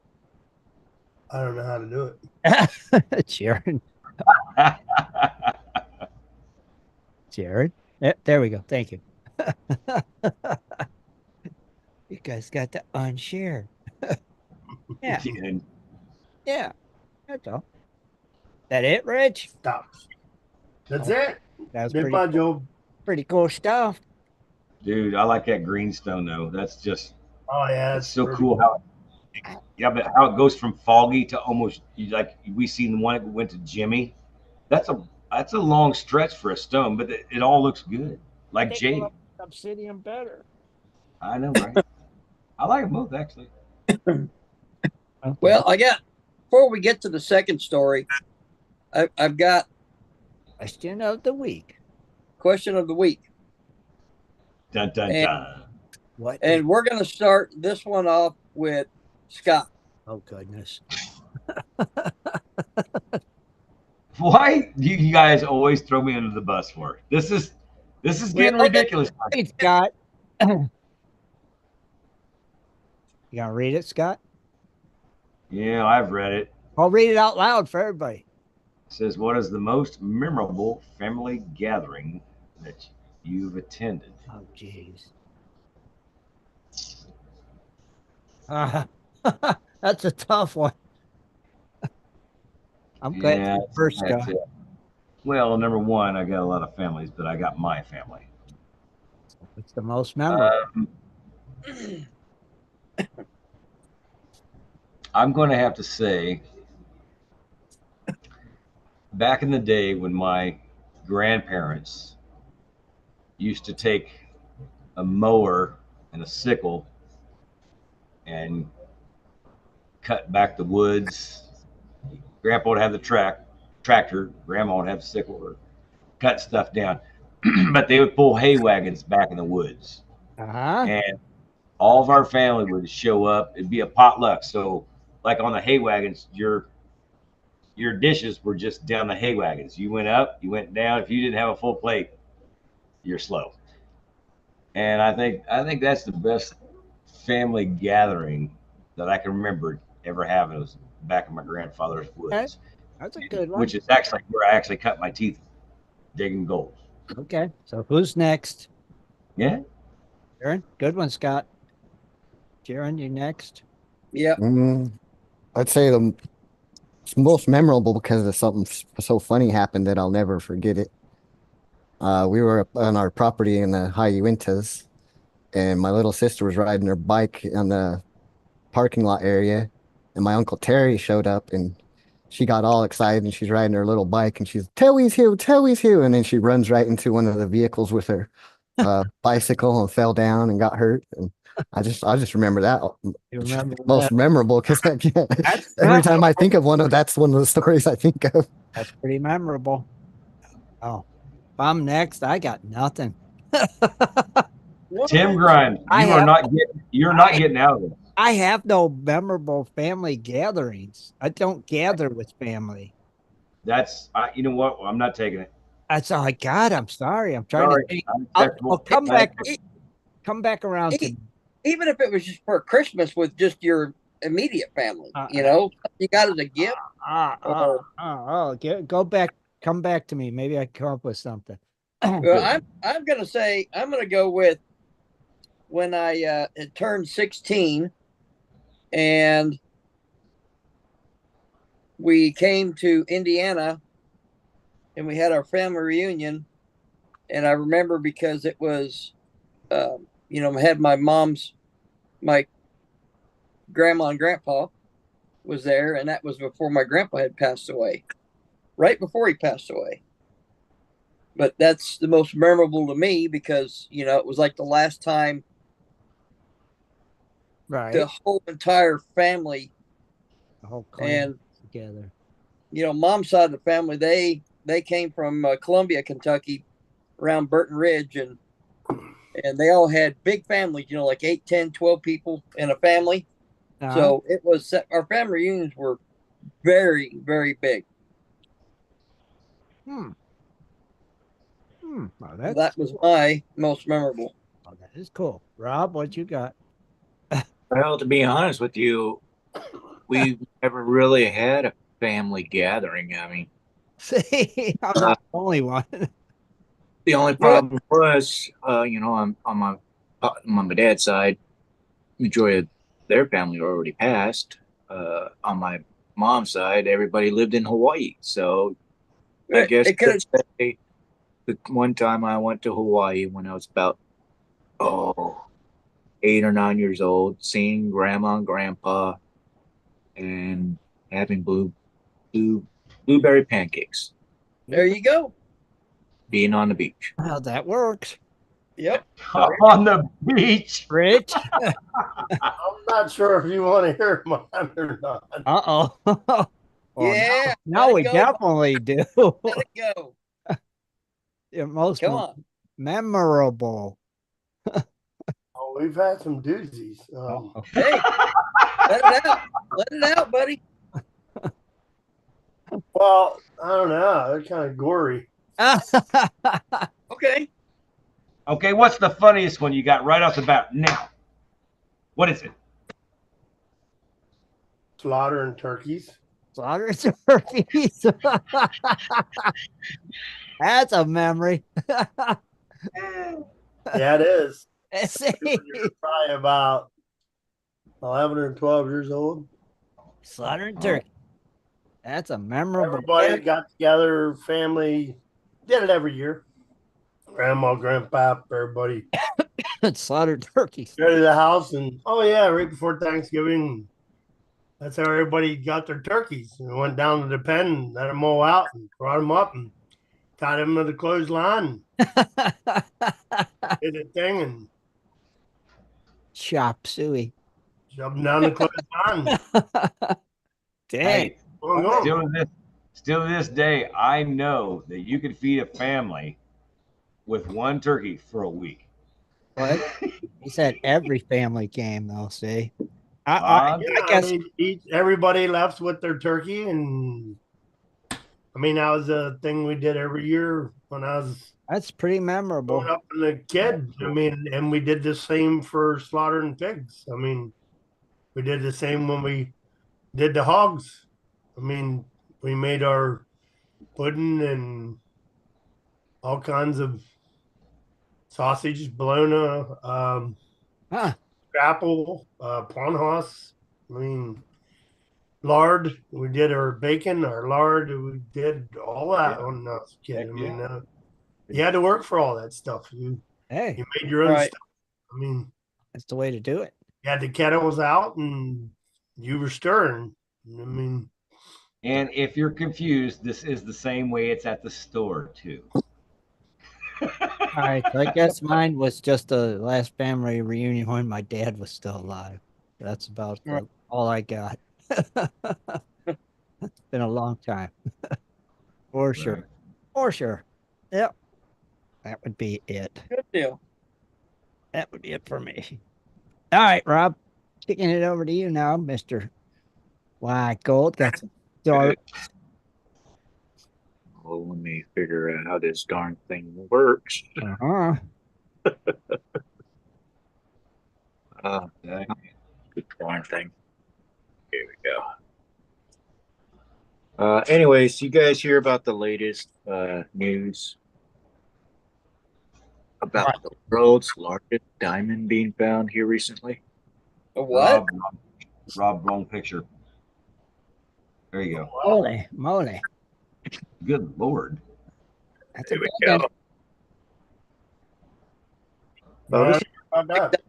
I don't know how to do it. Sharon. Jared. Yep, there we go. Thank you. You guys got to unshare. Yeah, yeah. That's all. That it, Rich? Stop. That's Oh, it. That's Goodbye, Joe. pretty cool stuff. Dude, I like that greenstone though. That's just Oh yeah, it's that's so pretty cool how but how it goes from foggy to almost like we seen the one that went to Jimmy. That's a long stretch for a stone, but it all looks good. Like They jade. love obsidian better. I know, right? I like them both actually. Okay. Well, before we get to the second story, I've got Question of the week. question of the week. Dun dun And- dun. What? And we're going to start this one off with Scott. Oh goodness. Why do you guys always throw me under the bus for? This is getting Well, ridiculous. Hey, Scott. You gonna read it, Scott? Yeah, I've read it. I'll read it out loud for everybody. It says, what is the most memorable family gathering that you've attended? Oh, jeez. That's a tough one. I'm glad Yeah, you're first, that's Scott. it. Well, number one, I got a lot of families, but I got my family. It's the most memorable. I'm going to have to say, back in the day when my grandparents used to take a mower and a sickle and cut back the woods. Grandpa would have the tractor, grandma would have the sickle or cut stuff down. But they would pull hay wagons back in the woods. Uh-huh. And all of our family would show up. It'd be a potluck. So like on the hay wagons, your dishes were just down the hay wagons. You went up, you went down. If you didn't have a full plate, you're slow. And I think that's the best family gathering that I can remember ever having. It was back in my grandfather's woods. That's a good one. Which is actually where I actually cut my teeth digging gold. Okay. So who's next? Yeah. Jaron? Good one, Scott. Jaron, you next? Yeah. I'd say it's most memorable because of something so funny happened that I'll never forget it. We were on our property in the high Uintas, and my little sister was riding her bike on the parking lot area, and my Uncle Terry showed up, and she got all excited, and she's riding her little bike, and she's, Terry's here, and then she runs right into one of the vehicles with her bicycle and fell down and got hurt. And I just remember that You remember most that? memorable because every time I think of that's one of the stories I think of. That's pretty memorable. Oh, if I'm next, I got nothing. Tim Grimes, you're not getting out of it. I have no memorable family gatherings. I don't gather with family. You know what? I'm not taking it. That's all I got. I'm sorry. I'm trying to think. I'll come back around to. Even if it was just for Christmas with just your immediate family, you got as a gift. Come back to me. Maybe I can come up with something. Well, I'm gonna say I'm gonna go with when I had turned 16 and we came to Indiana and we had our family reunion. And I remember because it was, I had my mom's my grandma and grandpa was there, and that was before my grandpa had passed away, right before he passed away. But that's the most memorable to me because, you know, it was like the last time Right. the whole entire family The whole clan and, together. you know, mom's side of the family, they came from Columbia, Kentucky, around Burton Ridge, and they all had big families, you know, like 8, 10, 12 people in a family. So it was, our family reunions were very, very big. Well, That was my most memorable. Oh, that is cool. Rob, what you got? Well, to be honest with you, we never really had a family gathering. I mean, See, I'm not the only one. the only problem was, you know, on my dad's side, majority of their family already passed. On my mom's side, everybody lived in Hawaii. So I guess It could have. the one time I went to Hawaii when I was about 8 or 9 years old, seeing grandma and grandpa and having blueberry pancakes, There you go. being on the beach. How that works. Yep. On the beach. Rich. I'm not sure if you want to hear mine or not. Uh-oh. Well, Yeah. Now let we it go, definitely do. Let it go. Yeah, most Come on. memorable. Oh, we've had some doozies. Hey, let it out. Let it out, buddy. Well, I don't know. They're kind of gory. Okay. Okay, what's the funniest one you got right off the bat now? What is it? Slaughtering turkeys. Slaughtering turkeys. That's a memory. Yeah, it is. See? You're probably about 11 or 12 years old. Slaughtering turkey. That's a memorable. Everybody got together, family, did it every year. Grandma, grandpa, everybody Slaughtered turkeys. go to the house, and right before Thanksgiving, that's how everybody got their turkeys. And went down to the pen and let them all out and brought them up and tied them to the clothesline and did a thing and Chop suey. shoved them down the clothesline. Dang. Hey, Going on. still to this day, I know that you could feed a family with one turkey for a week. What? He said every family came, though. See, Bob? I guess Everybody left with their turkey, and I mean that was a thing we did every year when I was that's pretty memorable. growing up as a kid. I mean, and we did the same for slaughtering pigs. I mean, we did the same when we did the hogs. I mean, we made our pudding and all kinds of sausage, bologna, scrapple, pawnhouse. I mean, lard. We did our bacon, our lard. We did all that when I was a kid. I mean, you had to work for all that stuff. You made your own stuff. I mean, that's the way to do it. You had the kettles out and you were stirring. I mean, and if you're confused, this is the same way it's at the store too. All right, so I guess mine was just the last family reunion when my dad was still alive. That's about all I got. It's been a long time. For sure. For sure. Yep. That would be it. Good deal. That would be it for me. All right, Rob. Kicking it over to you now, Mr. Why Gold. Got some dark. Well, let me figure out how this darn thing works. Good darn thing. Here we go. Anyways, you guys hear about the latest news about the world's largest diamond being found here recently? A what? Rob, wrong picture. There you go. Holy moly. Good Lord. That's There a we big go. about that.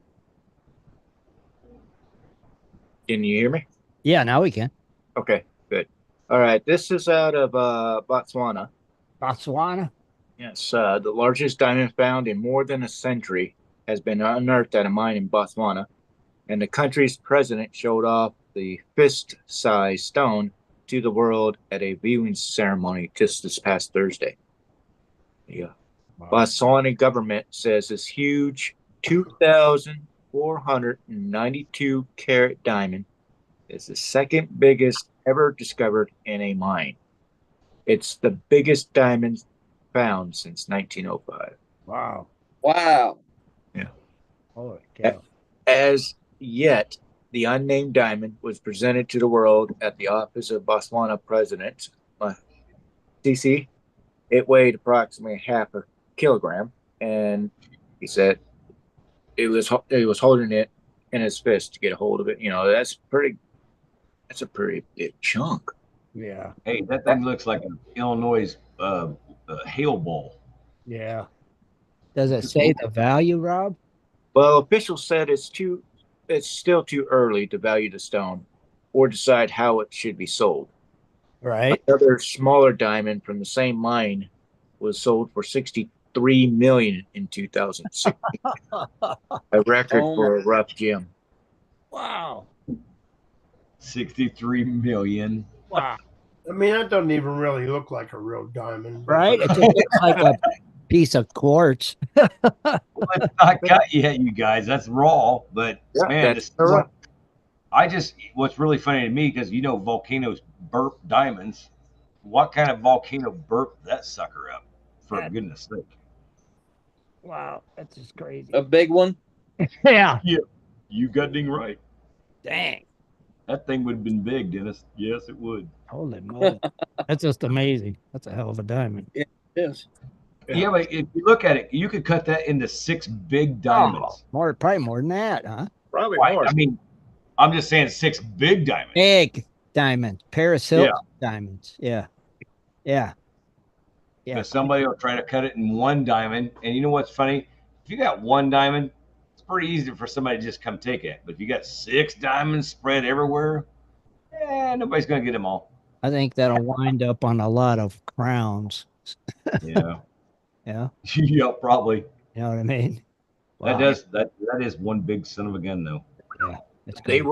Can you hear me? Yeah, now we can. Okay, good. All right, this is out of Botswana. Botswana. Yes, the largest diamond found in more than a century has been unearthed at a mine in Botswana, and the country's president showed off the fist-sized stone to the world at a viewing ceremony just this past Thursday. Yeah. Wow. Botswana government says this huge 2,492 carat diamond is the second biggest ever discovered in a mine. It's the biggest diamond found since 1905. Wow. Wow. Yeah. Holy cow. As yet, the unnamed diamond was presented to the world at the office of Botswana President CC. It weighed approximately half a kilogram, and he said he was holding it in his fist to get a hold of it. You know, that's pretty. That's a pretty big chunk. Yeah. Hey, that thing looks like an Illinois hail ball. Yeah. Does it say the value, Rob? Well, officials said it's still too early to value the stone or decide how it should be sold. Right. Another smaller diamond from the same mine was sold for 63 million in 2006, a record Oh, for a rough gem. Wow. 63 million. Wow. I mean, that doesn't even really look like a real diamond. But Right? It just looks like a piece of quartz. Well, it's not cut yet, you guys. That's raw. But Yeah, man, that's this correct. what's really funny to me, because volcanoes burp diamonds. What kind of volcano burped that sucker up? For That- goodness sake. Wow. That's just crazy. a big one. Yeah. You got ding right. Dang. That thing would have been big, Dennis. Yes, it would. Holy moly. That's just amazing. That's a hell of a diamond. Yes. Yeah, but if you look at it, you could cut that into 6 big diamonds. Probably more than that, huh? Probably Right. more. I mean, I'm just saying 6 big diamonds. Big diamonds. Paris Hilton diamonds. Yeah. Yeah. Yeah. Because somebody will try to cut it in 1 diamond. And you know what's funny? If you got 1 diamond, it's pretty easy for somebody to just come take it. But if you got 6 diamonds spread everywhere, nobody's going to get them all. I think that'll wind up on a lot of crowns. Yeah. Yeah. Yeah, probably. You know what I mean? That Wow. does that is one big son of a gun, though. Yeah. It's They good.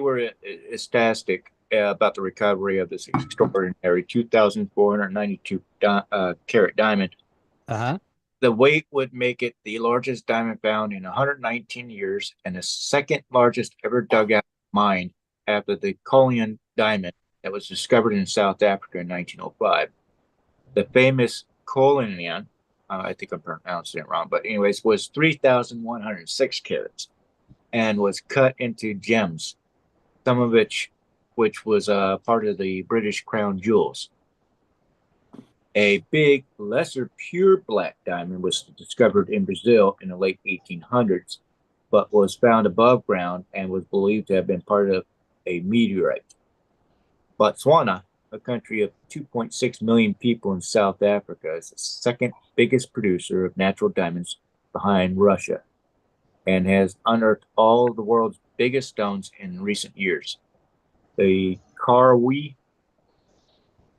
were ecstatic about the recovery of this extraordinary 2,492 carat diamond. Uh-huh. The weight would make it the largest diamond found in 119 years and the second largest ever dug out mine after the Cullinan diamond that was discovered in South Africa in 1905. The famous Cullinan, I think I'm pronouncing it wrong, but anyways, was 3,106 carats and was cut into gems, some of which was part of the British crown jewels. A big, lesser pure black diamond was discovered in Brazil in the late 1800s, but was found above ground and was believed to have been part of a meteorite. Botswana, a country of 2.6 million people in South Africa, is the second biggest producer of natural diamonds behind Russia and has unearthed all of the world's biggest stones in recent years. The Karwi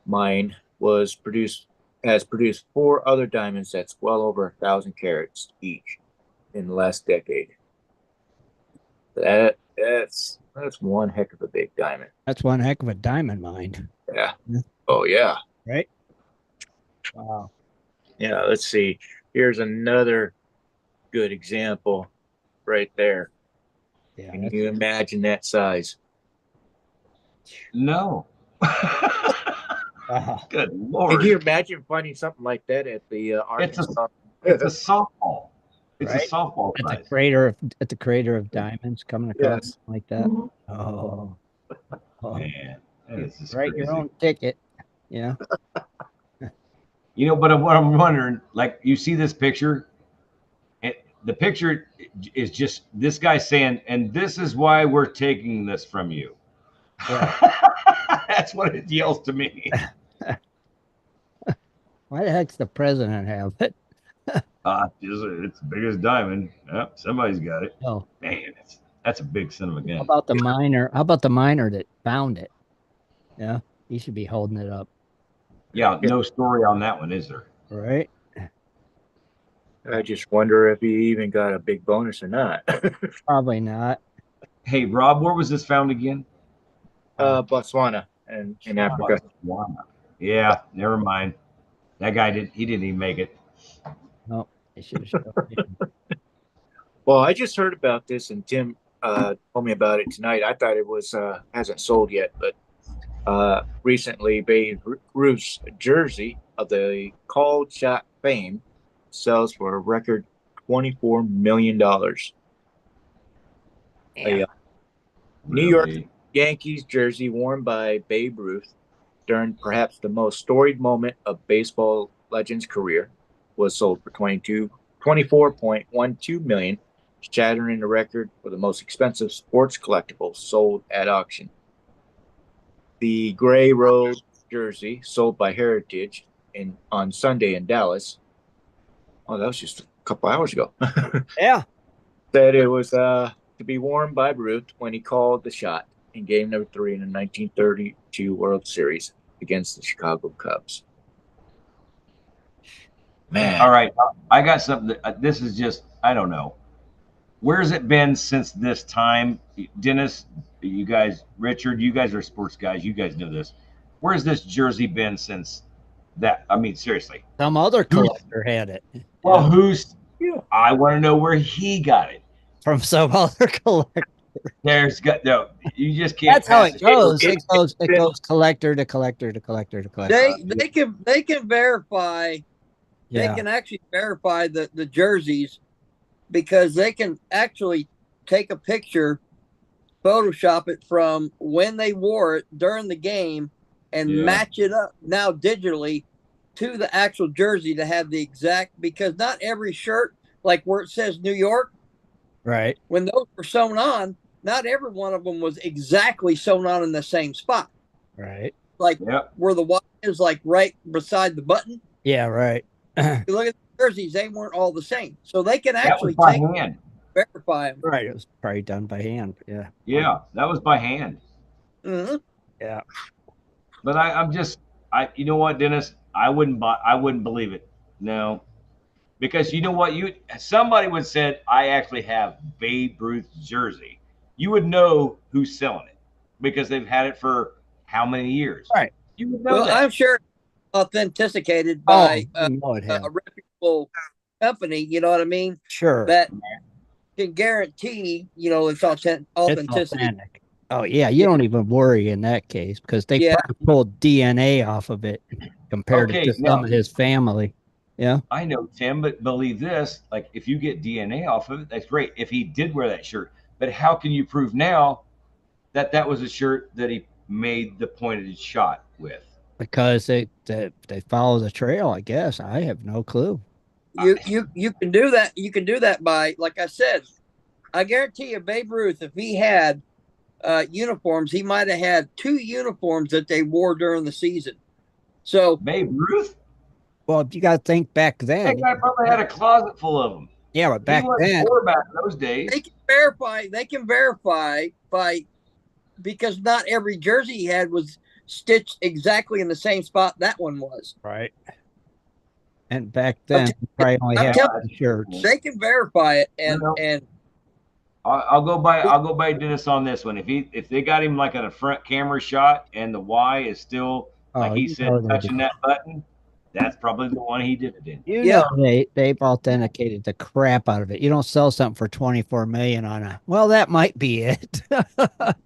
mine has produced 4 other diamonds that's well over 1,000 carats each in the last decade. That's one heck of a big diamond. That's one heck of a diamond mine. Yeah. Oh yeah. Right? Wow. Yeah. Let's see. Here's another good example right there. Yeah. Can you imagine that size? No. Wow. Good Lord. Can you imagine finding something like that at the Arkansas? It's a softball. It's Right? a softball At the size. crater of diamonds coming across Yes. like that. Oh. Man, that is just Write crazy. your own ticket. Yeah. You know, but what I'm wondering, like, you see this picture, and the picture is just this guy saying, "And this is why we're taking this from you." That's what it yells to me. Why the heck's the president have it? It's the biggest diamond. Yep, somebody's got it. Oh, Man, That's a big son of a How gun. about the miner? How about the miner that found it? Yeah, he should be holding it up, Yeah, no story on that one, is there? right? I just wonder if he even got a big bonus or not. Probably not. Hey, Rob, where was this found again? Botswana and in Africa. Botswana. Yeah, never mind. That guy he didn't even make it. No, they should have shown him. Well, I just heard about this, and Tim told me about it tonight. I thought it was hasn't sold yet, but recently Babe Ruth's jersey of the called shot fame sells for a record $24 million. A New York Really? Yankees jersey worn by Babe Ruth during perhaps the most storied moment of baseball legend's career was sold for 24.12 million, shattering the record for the most expensive sports collectible sold at auction. The Gray Road jersey sold by Heritage on Sunday in Dallas. Oh, that was just a couple hours ago. Yeah. Said it was to be worn by Ruth when he called the shot in game number 3 in the 1932 World Series against the Chicago Cubs. Man. All right, I got something. This is just, I don't know. Where's it been since this time? Dennis, you guys, Richard, you guys are sports guys. You guys know this. Where's this jersey been since that? I mean, seriously. Some other collector had it. Well, Yeah. who's? I want to know where he got it. From some other collector. There's got no. You just can't. That's how it goes. It It goes collector to collector to collector to collector. They can verify. Yeah. They can actually verify the jerseys because they can actually take a picture, Photoshop it from when they wore it during the game, and match it up now digitally to the actual jersey to have the exact. Because not every shirt, like where it says New York, Right. when those were sewn on, not every one of them was exactly sewn on in the same spot. Right. Like where the Y is, like right beside the button. Yeah, right. You look at the jerseys; they weren't all the same, so they can That actually was by take hand. verify them. Right. It was probably done by hand. Yeah. Yeah, that was by hand. Mm-hmm. Yeah. But I'm just, you know what, Dennis? I wouldn't believe it. No, because you know what, somebody would said I actually have Babe Ruth's jersey. You would know who's selling it because they've had it for how many years? Right. You would know Well, that. I'm sure authenticated by you know it has. a reputable company. You know what I mean? Sure. That can guarantee, it's It's authenticity. authentic. Oh yeah, you don't even worry in that case because they probably pulled DNA off of it compared to some of his family. Yeah. I know, Tim, but believe this, like if you get DNA off of it, that's great. If he did wear that shirt, but how can you prove now that that was a shirt that he made the pointed shot with? Because they follow the trail, I guess. I have no clue. You can do that. You can do that by, like I said, I guarantee you, Babe Ruth, if he had uniforms, he might have had 2 uniforms that they wore during the season. So Babe Ruth? Well, you got to think back then. That guy probably had a closet full of them. Yeah, but back then, back in those days. They can verify by because not every jersey he had was stitched exactly in the same spot that one was. Right. And back then, you probably only had 2 shirts. They can verify it, and I'll go by Dennis on this one. If they got him like at a front camera shot and the Y is still like he said touching that button, that's probably the one he did it in. You know they've authenticated the crap out of it. You don't sell something for 24 million on a. Well, that might be it.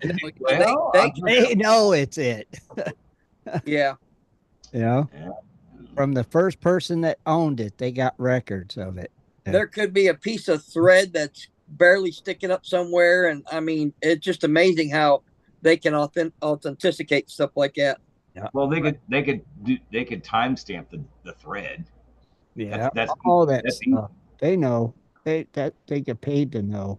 They know it's it. Yeah. Yeah. From the first person that owned it, they got records of it. There could be a piece of thread that's barely sticking up somewhere, and I mean, it's just amazing how they can authenticate stuff like that. Yeah. Well, they could timestamp the thread. Yeah, that's all that stuff. They know. They get paid to know.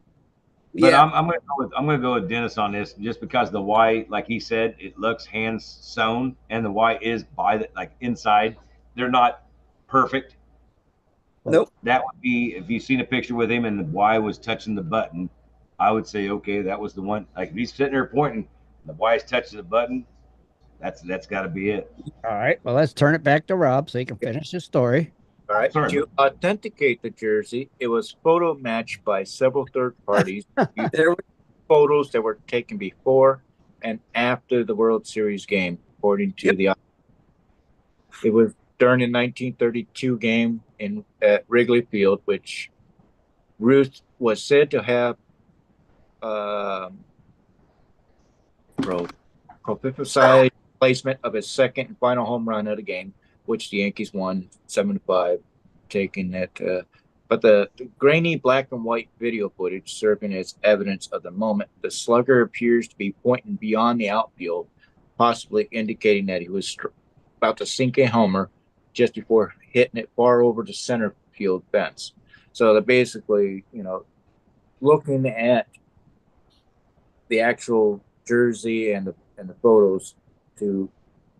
But yeah. I'm gonna go with Dennis on this just because the Y, like he said, it looks hand sewn, and the Y is by the inside. They're not perfect. Nope. That would be if you've seen a picture with him and the Y was touching the button. I would say, okay, that was the one. Like if he's sitting there pointing, and the wife's touching the button. That's got to be it. All right. Well, let's turn it back to Rob so he can finish his story. All right. Sorry. To authenticate the jersey, it was photo matched by several third parties. There we Photos that were taken before and after the World Series game, according to Yep. the. It was during the 1932 game at Wrigley Field, which Ruth was said to have prophesied placement of his second and final home run of the game, which the Yankees won 7-5, taking that. But the grainy black and white video footage serving as evidence of the moment, the slugger appears to be pointing beyond the outfield, possibly indicating that he was about to sink a homer just before hitting it far over the center field fence. So that basically, looking at the actual jersey and the photos to,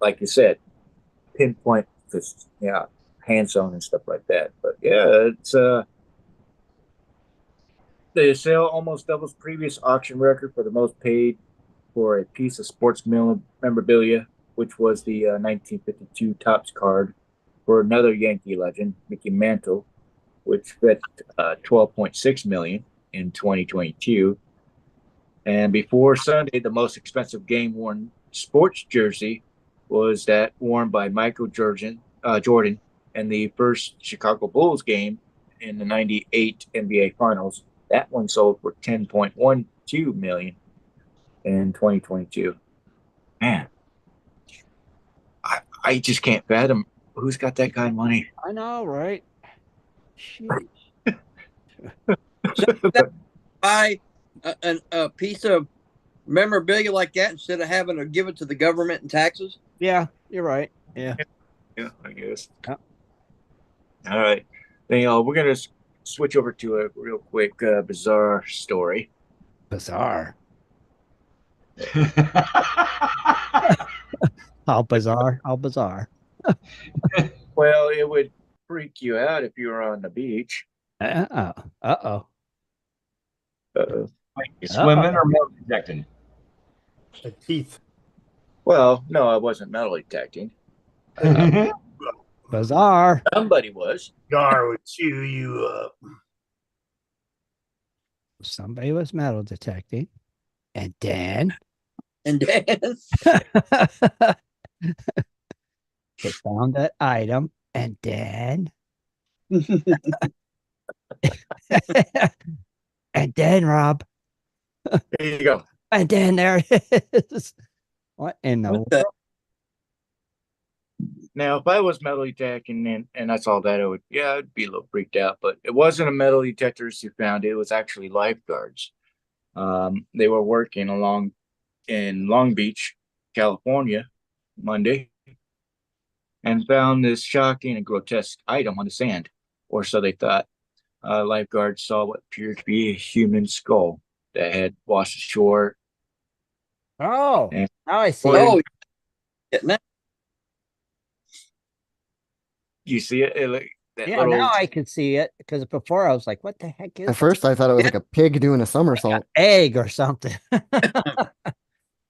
like you said, pinpoint this, hand sewn and stuff like that. But yeah, it's the sale almost doubles previous auction record for the most paid for a piece of sports memorabilia, which was the 1952 Topps card for another Yankee legend, Mickey Mantle, which fit 12.6 million in 2022. And before Sunday, the most expensive game worn sports jersey was that worn by Michael Jordan in the first Chicago Bulls game in the 98 NBA Finals. That one sold for 10.12 million in 2022. Man, I just can't fathom who's got that kind of money. I know, right? Sheesh. so that buy a piece of memorabilia like that instead of having to give it to the government in taxes. Yeah, you're right. Yeah. Yeah, I guess. Yeah. All right. Then, we're going to switch over to a real quick bizarre story. Bizarre. How bizarre. How bizarre. Well, it would freak you out if you were on the beach. Uh-oh. Uh-oh. Uh-oh. Swimming or metal detecting? The teeth. Well, no, I wasn't metal detecting. Bizarre. Somebody was. Gar would chew you up. Somebody was metal detecting. And then And then they found that item. And then and then Rob. There you go. And then there it is. What in the What the- world? Now, if I was metal detecting and I saw that, I'd be a little freaked out. But it wasn't a metal detectors who found it. It was actually lifeguards. They were working along in Long Beach, California, Monday, and found this shocking and grotesque item on the sand, or so they thought. Lifeguards saw what appeared to be a human skull that had washed ashore. Oh, And now I see. oh, it. yeah, now- you see it? That Yeah, little, now I can see it because before I was like, what the heck is At first, I thought it was like a pig doing a somersault. that? Egg or something? and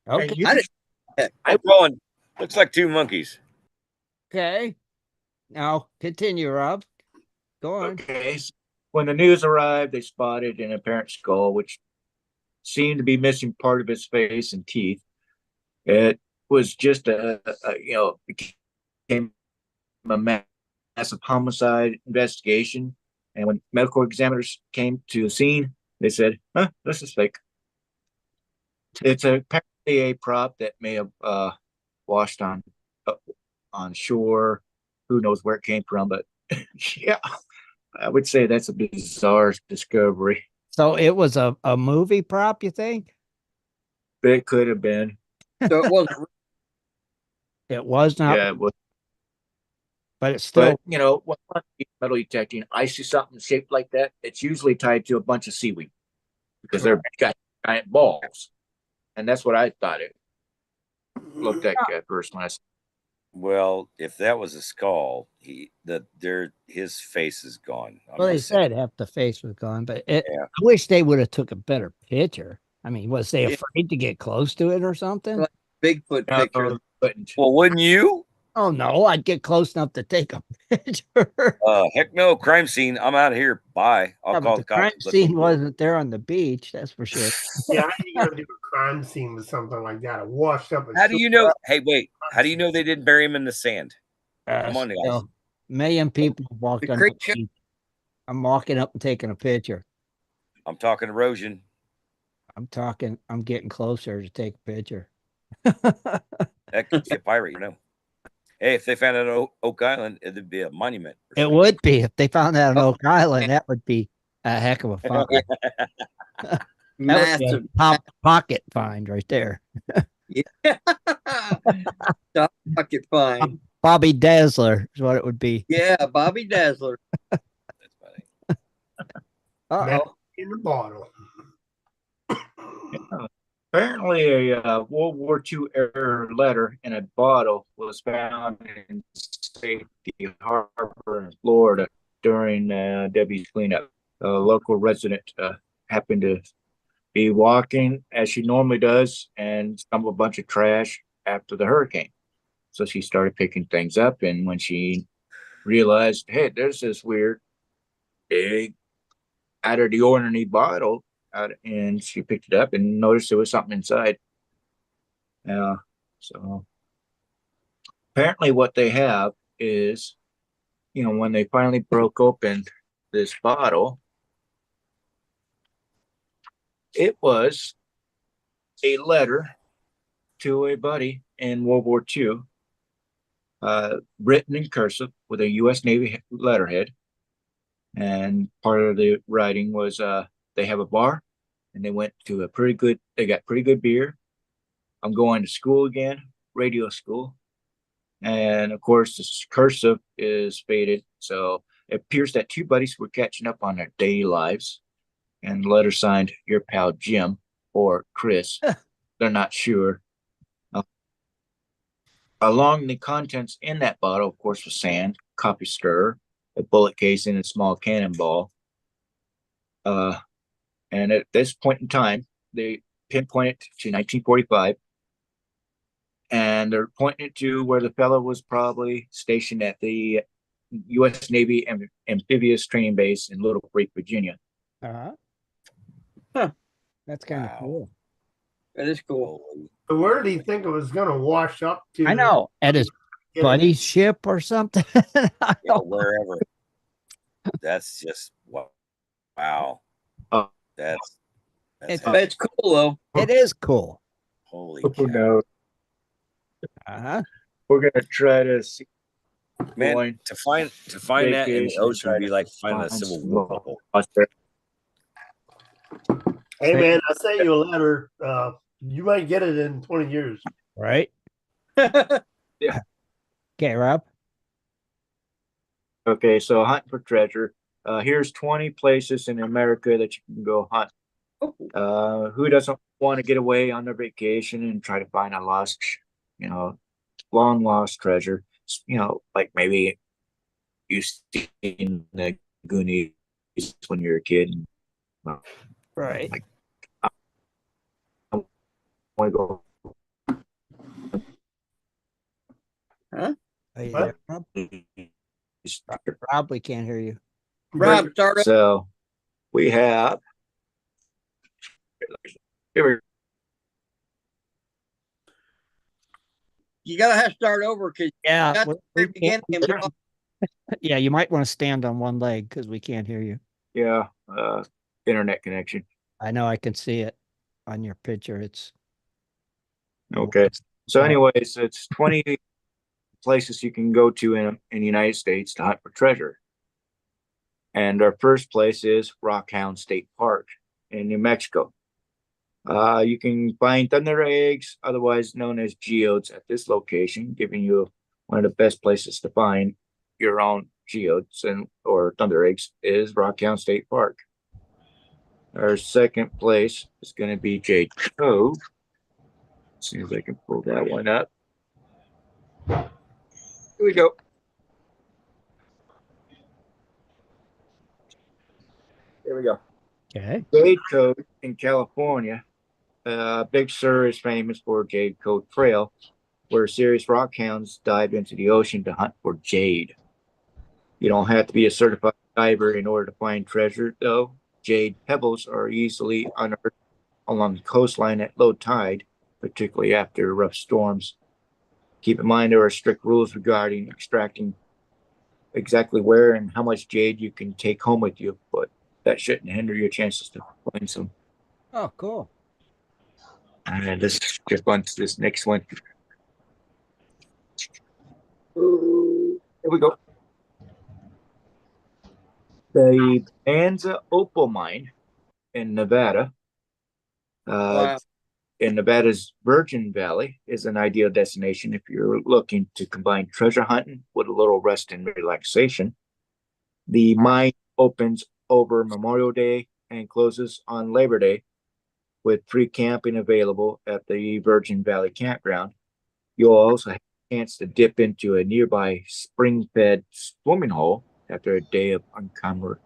Okay. you, I didn't- I'm going. Looks like two monkeys. Okay. Now continue, Rob. Go on. okay. So when the news arrived, they spotted an apparent skull, which seemed to be missing part of its face and teeth. It was just became a massive homicide investigation. And when medical examiners came to the scene, they said, this is fake. It's apparently a prop that may have washed on shore. Who knows where it came from, but yeah, I would say that's a bizarre discovery. So it was a movie prop, you think? It could have been. so it wasn't. It was not, Yeah, it was. but it's still. But when I'm metal detecting, I see something shaped like that. It's usually tied to a bunch of seaweed because they're got giant balls, and that's what I thought it looked like at first when I saw. Well, if that was a skull, his face is gone. Well, they said half the face was gone, but Yeah. I wish they would have took a better picture. I mean, was they Yeah. afraid to get close to it or something? Like Bigfoot picture. Well, wouldn't you? Oh no, I'd get close enough to take a picture. Heck no, crime scene. I'm out of here. Bye. I'll Yeah, call but the the crime cops. Let's scene go. wasn't there on the beach, that's for sure. Yeah, how are you gonna do a crime scene with something like that? A washed up. How do you know? Hey, wait. How do you know they didn't bury him in the sand? Come on, guys. Still, million people walked The on creek the beach. I'm walking up and taking a picture. I'm talking erosion. I'm getting closer to take a picture. That could be a pirate, you know. Hey, if they found it on Oak Island, it'd be a monument. It would be if they found that on Oak Island. That would be a heck of a find. That would be a Massive. top pocket find right there. Yeah. Top pocket find. Bobby Dazzler is what it would be. Yeah, Bobby Dazzler. That's funny. Uh-oh. In the bottle. Apparently, a World War II era letter in a bottle was found in Safety Harbor in Florida during Debbie's cleanup. A local resident happened to be walking as she normally does and stumbled a bunch of trash after the hurricane. So she started picking things up, and when she realized, hey, there's this weird egg out of the ordinary bottle, and she picked it up and noticed there was something inside. So apparently what they have is, when they finally broke open this bottle, it was a letter to a buddy in World War II, written in cursive with a U.S. Navy letterhead. And part of the writing was they have a bar and they got pretty good beer. I'm going to school again, radio school. And of course, this cursive is faded. So it appears that two buddies were catching up on their daily lives. And the letter signed your pal Jim or Chris. They're not sure. Along the contents in that bottle, of course, was sand, coffee stirrer, a bullet casing, and a small cannonball. And at this point in time, they pinpointed to 1945. And they're pointing it to where the fellow was probably stationed at the U.S. Navy Amphibious Training Base in Little Creek, Virginia. Uh-huh. Huh. That's kind of cool. That is cool. So where did he think it was going to wash up to? I know. At his buddy's ship or something. Wherever. That's just wow. That's cool though. It is cool. Holy cow. No. Uh-huh. We're gonna try to see. Man, to find that in the ocean would be like finding a Civil War. Hey man, I sent you a letter. You might get it in 20 years. Right? Yeah. Okay, Rob. Okay, so hunting for treasure. Here's 20 places in America that you can go hunt. Who doesn't want to get away on their vacation and try to find a long lost treasure? Like maybe you seen the Goonies when you're a kid. Right. Like, I want to go. Huh? Are you there, Rob? Rob, we can't hear you. Rob, start up. So we have. Here You gotta have to start over because Yeah. yeah, Yeah, you might want to stand on one leg because we can't hear you. Yeah, internet connection. I know I can see it on your picture. It's okay. So, anyways, it's 20 places you can go to in the United States to hunt for treasure. And our first place is Rockhound State Park in New Mexico. You can find thunder eggs, otherwise known as geodes, at this location, giving you one of the best places to find your own geodes or thunder eggs is Rockhound State Park. Our second place is going to be Jade Cove. As soon as I can pull that one up. Here we go. Here we go. Okay. Jade Code in California. Big Sur is famous for Jade Code Trail, where serious rock hounds dive into the ocean to hunt for jade. You don't have to be a certified diver in order to find treasure, though. Jade pebbles are easily unearthed along the coastline at low tide, particularly after rough storms. Keep in mind there are strict rules regarding extracting exactly where and how much jade you can take home with you, but that shouldn't hinder your chances to find some. Oh, cool. And let's just on to this next one. Here we go. The Bonanza Opal Mine in Nevada. Wow. In Nevada's Virgin Valley is an ideal destination if you're looking to combine treasure hunting with a little rest and relaxation. The mine opens over Memorial Day and closes on Labor Day with free camping available at the Virgin Valley Campground. You'll also have a chance to dip into a nearby spring-fed swimming hole after a day of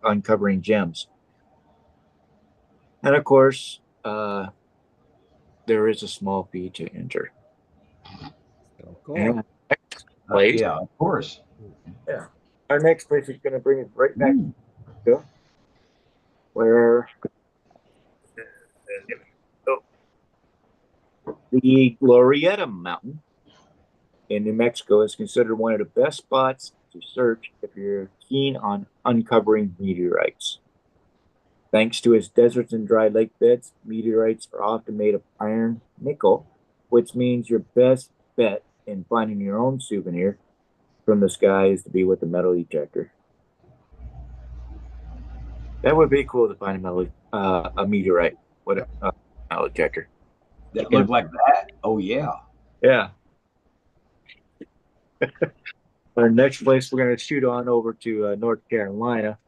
uncovering gems. And of course, there is a small fee to enter. So cool. And next place, Yeah, of course. yeah, our next place is going to bring us right back to where the Glorieta Mountain in New Mexico is considered one of the best spots to search if you're keen on uncovering meteorites. Thanks to its deserts and dry lake beds, meteorites are often made of iron nickel, which means your best bet in finding your own souvenir from the sky is to be with a metal detector. That would be cool to find a meteorite with a metal detector. That look like that? Oh yeah. Yeah. Our next place we're going to shoot on over to North Carolina,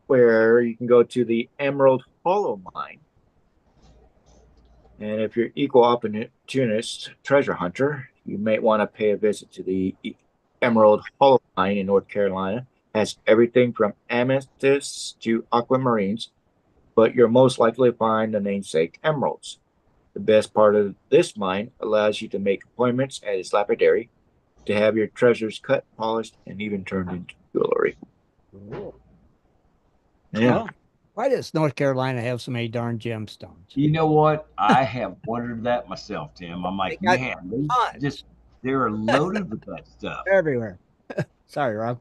where you can go to the Emerald Hollow Mine. And if you're equal opportunist treasure hunter, you might want to pay a visit to the Emerald Hollow Mine in North Carolina. It has everything from amethysts to aquamarines, but you're most likely to find the namesake emeralds. The best part of this mine allows you to make appointments at its lapidary to have your treasures cut, polished, and even turned into jewelry. Cool. Yeah. Well, why does North Carolina have so many darn gemstones? You know what? I have wondered that myself, Tim. I'm like, They got man, tons. they're loaded with that stuff. Everywhere. Sorry, Rob.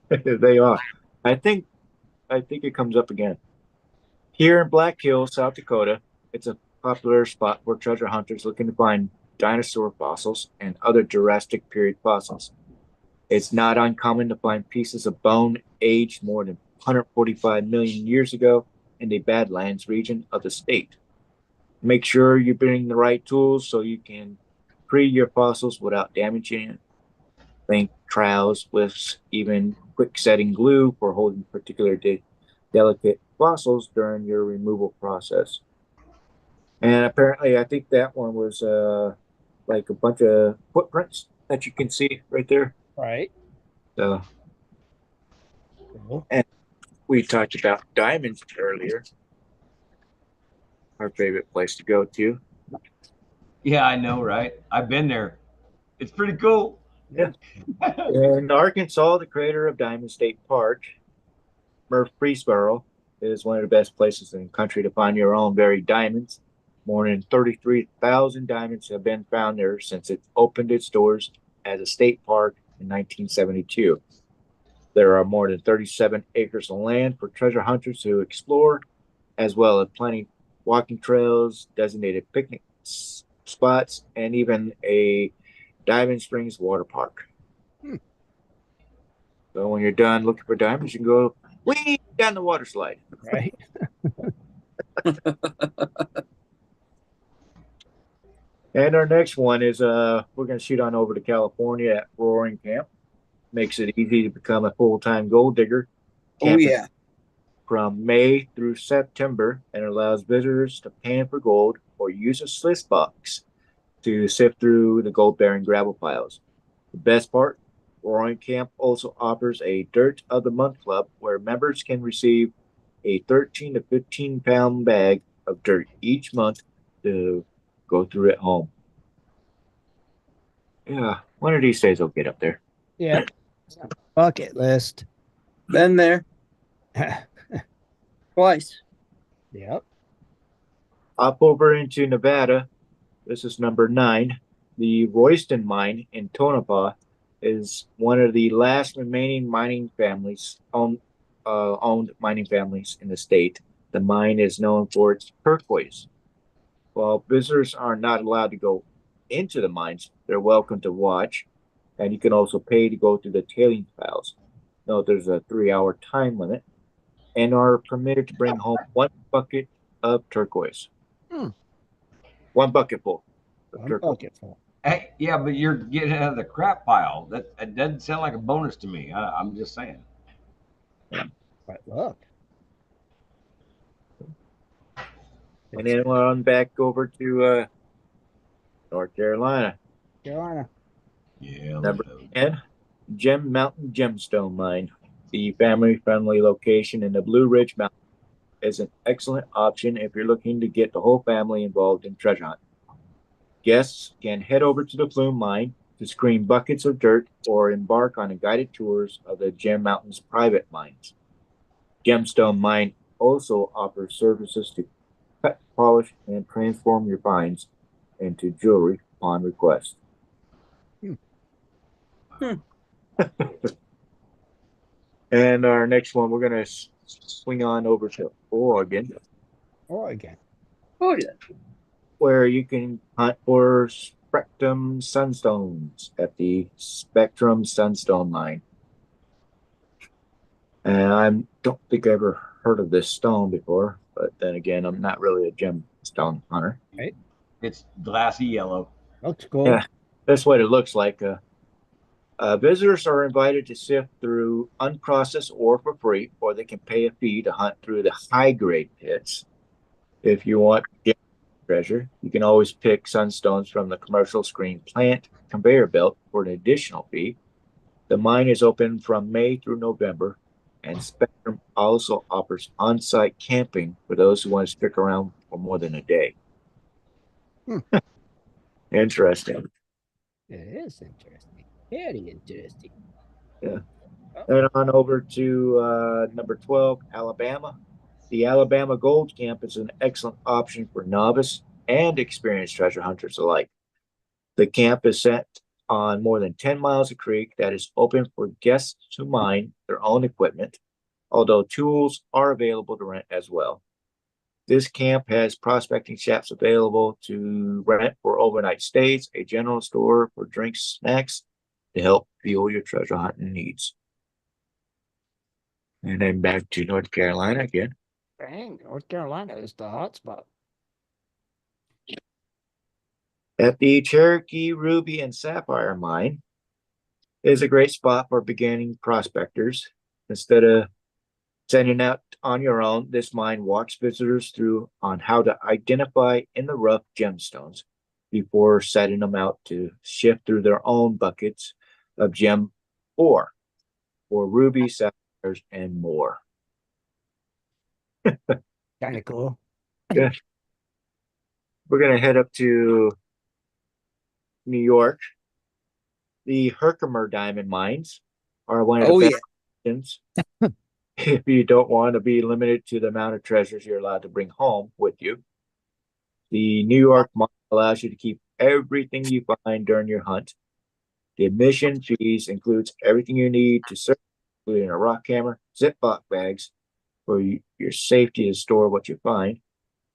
They are. I think it comes up again. Here in Black Hills, South Dakota, it's a popular spot for treasure hunters looking to find dinosaur fossils and other Jurassic period fossils. It's not uncommon to find pieces of bone aged more than 145 million years ago in the Badlands region of the state. Make sure you bring the right tools so you can free your fossils without damaging it. Think trowels, whips, even quick setting glue for holding delicate fossils during your removal process. And apparently, I think that one was like a bunch of footprints that you can see right there. Right. So, Cool. and we talked about diamonds earlier. Our favorite place to go to. Yeah, I know, right? I've been there. It's pretty cool. Yeah. In Arkansas, the creator of Diamond State Park, Murfreesboro, is one of the best places in the country to find your own buried diamonds. More than 33,000 diamonds have been found there since it opened its doors as a state park in 1972. There are more than 37 acres of land for treasure hunters to explore, as well as plenty walking trails, designated picnic spots, and even a Diamond Springs water park. So when you're done looking for diamonds, you can go way down the water slide. Right. And our next one is we're going to shoot on over to California at Roaring Camp. Makes it easy to become a full-time gold digger. Oh yeah. From May through September and allows visitors to pan for gold or use a Swiss box to sift through the gold-bearing gravel piles. The best part, Roaring Camp also offers a Dirt of the Month club where members can receive a 13 to 15 pound bag of dirt each month to go through at home. Yeah, one of these days I'll get up there. Yep. Bucket list. Been there twice. Yep. Hop over into Nevada. This is number 9. The Royston mine in Tonopah is one of the last remaining owned mining families in the state. The mine is known for its turquoise. While visitors are not allowed to go into the mines, they're welcome to watch, and you can also pay to go through the tailings piles. Note there's a 3-hour time limit, and are permitted to bring home 1 bucket of turquoise. Hmm. 1 bucket full of One turquoise. bucket full. Hey, yeah, but you're getting out of the crap pile. That doesn't sound like a bonus to me. I'm just saying. But look. And then we're on back over to North Carolina. Carolina. Yeah. Number 10, Gem Mountain Gemstone Mine. The family-friendly location in the Blue Ridge Mountains is an excellent option if you're looking to get the whole family involved in treasure hunt. Guests can head over to the Flume Mine to screen buckets of dirt or embark on guided tours of the Gem Mountain's private mines. Gemstone Mine also offers services to cut, polish, and transform your finds into jewelry upon request. And our next one, we're going to swing on over to Oregon, Oregon. Oh yeah. where you can hunt for Spectrum sunstones at the Spectrum Sunstone Mine. And I don't think I ever heard of this stone before, but then again, I'm not really a gemstone hunter. Right. It's glassy yellow. Looks cool. Yeah, that's what it looks like. Visitors are invited to sift through unprocessed ore for free, or they can pay a fee to hunt through the high-grade pits. If you want to get treasure, you can always pick sunstones from the commercial screen plant conveyor belt for an additional fee. The mine is open from May through November, and Spectrum also offers on-site camping for those who want to stick around for more than a day. Interesting. It is interesting. Very interesting. Yeah. And on over to number 12, Alabama. The Alabama Gold Camp is an excellent option for novice and experienced treasure hunters alike. The camp is set on more than 10 miles of creek that is open for guests to mine their own equipment, although tools are available to rent as well. This camp has prospecting shops available to rent for overnight stays, a general store for drinks, snacks to help fuel your treasure hunting needs. And then back to North Carolina again. Dang, North Carolina is the hot spot. At the Cherokee Ruby and Sapphire Mine is a great spot for beginning prospectors. Instead of setting out on your own, this mine walks visitors through on how to identify in the rough gemstones before setting them out to shift through their own buckets of gem ore for rubies, sapphires, and more. Kind of cool. Yeah. We're going to head up to New York. The Herkimer diamond mines are one of the best options if you don't want to be limited to the amount of treasures you're allowed to bring home with you. The New York mine allows you to keep everything you find during your hunt. The admission fees includes everything you need to search, including a rock hammer, Ziploc bags for your safety to store what you find.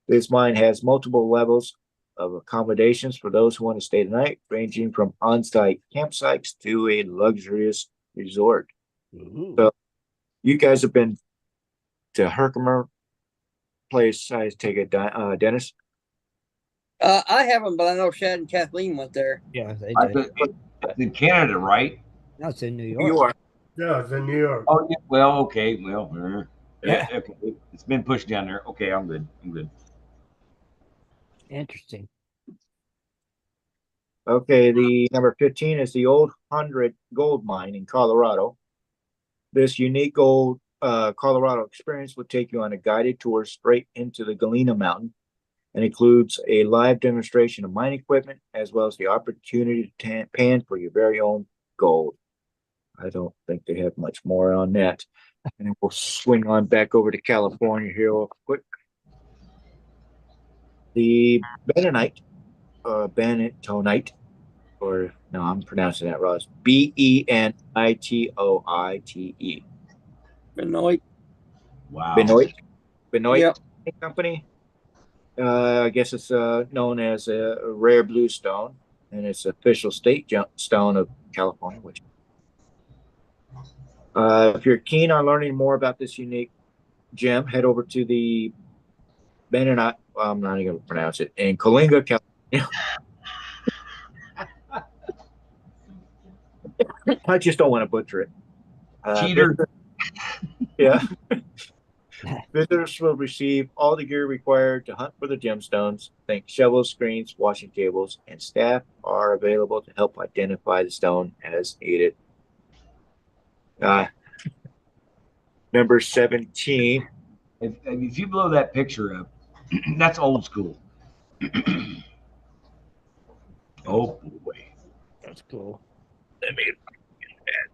This mine has multiple levels of accommodations for those who want to stay the night, ranging from on-site campsites to a luxurious resort. Ooh. So you guys have been to Herkimer place, I take it, Dennis? I haven't, but I know Shad and Kathleen went there. Yeah, they I did. could- It's in Canada, right? No, it's in New You York. are. No, it's in New York. Oh, yeah. Well, okay. Well, Yeah. okay. It's been pushed down there. Okay, I'm good. I'm good. Interesting. Okay, the number 15 is the Old 100 Gold Mine in Colorado. This unique Colorado experience will take you on a guided tour straight into the Galena Mountain and includes a live demonstration of mine equipment as well as the opportunity to pan for your very own gold. I don't think they have much more on that. And then we'll swing on back over to California here real quick. The Bentonite, or no, I'm pronouncing that wrong. Benitoite. Benoit. Wow. Benoit Yep. Company. I guess it's known as a rare blue stone, and it's official state stone of California. Which, if you're keen on learning more about this unique gem, head over to the Bentonite. Well, I'm not even going to pronounce it in Coalinga, California. I just don't want to butcher it. Cheater. Yeah. Visitors will receive all the gear required to hunt for the gemstones. Think shovels, screens, washing tables, and staff are available to help identify the stone as needed. Uh, Number 17. If you blow that picture up, that's old school. Oh boy. That's cool. Let me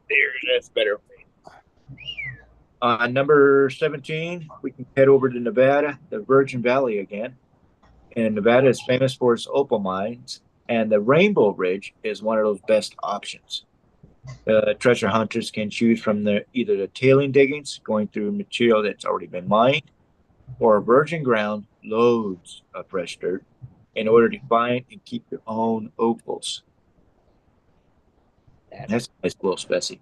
there. That's better. Number 17, we can head over to Nevada, the Virgin Valley again. And Nevada is famous for its opal mines, and the Rainbow Ridge is one of those best options. Treasure hunters can choose from either the tailing diggings, going through material that's already been mined, or virgin ground, loads of fresh dirt, in order to find and keep your own opals. That's a nice little specie.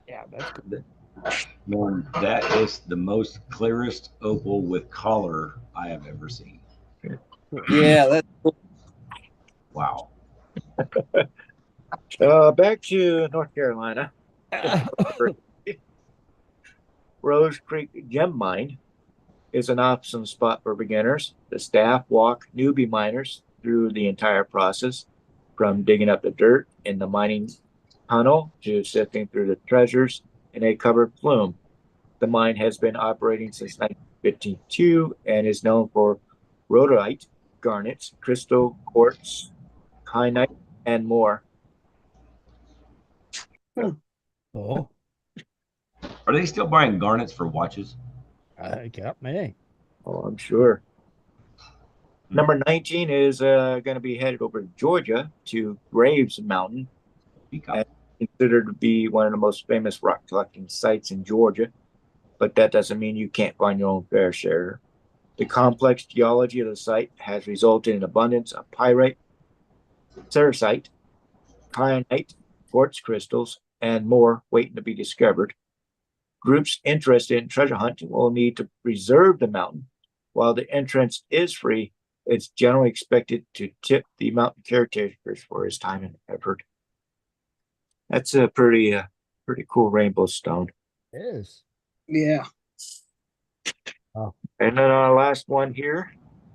Yeah, that's good. Man, that is the most clearest opal with color I have ever seen. Yeah, that's cool. Wow. Back to North Carolina. Rose Creek Gem Mine is an awesome spot for beginners. The staff walk newbie miners through the entire process, from digging up the dirt in the mining tunnel to sifting through the treasures in a covered plume. The mine has been operating since 1952 and is known for rhodolite, garnets, crystal, quartz, kyanite, and more. Oh, Are they still buying garnets for watches? I got me. Oh, I'm sure. Number 19 is going to be headed over to Georgia to Graves Mountain, Peacock. considered to be one of the most famous rock collecting sites in Georgia, but that doesn't mean you can't find your own fair share. The complex geology of the site has resulted in abundance of pyrite, cerussite, kyanite, quartz crystals, and more waiting to be discovered. Groups interested in treasure hunting will need to reserve the mountain. While the entrance is free, it's generally expected to tip the mountain caretakers for his time and effort. That's a pretty cool rainbow stone. It is. Yeah. Oh, And then our last one here,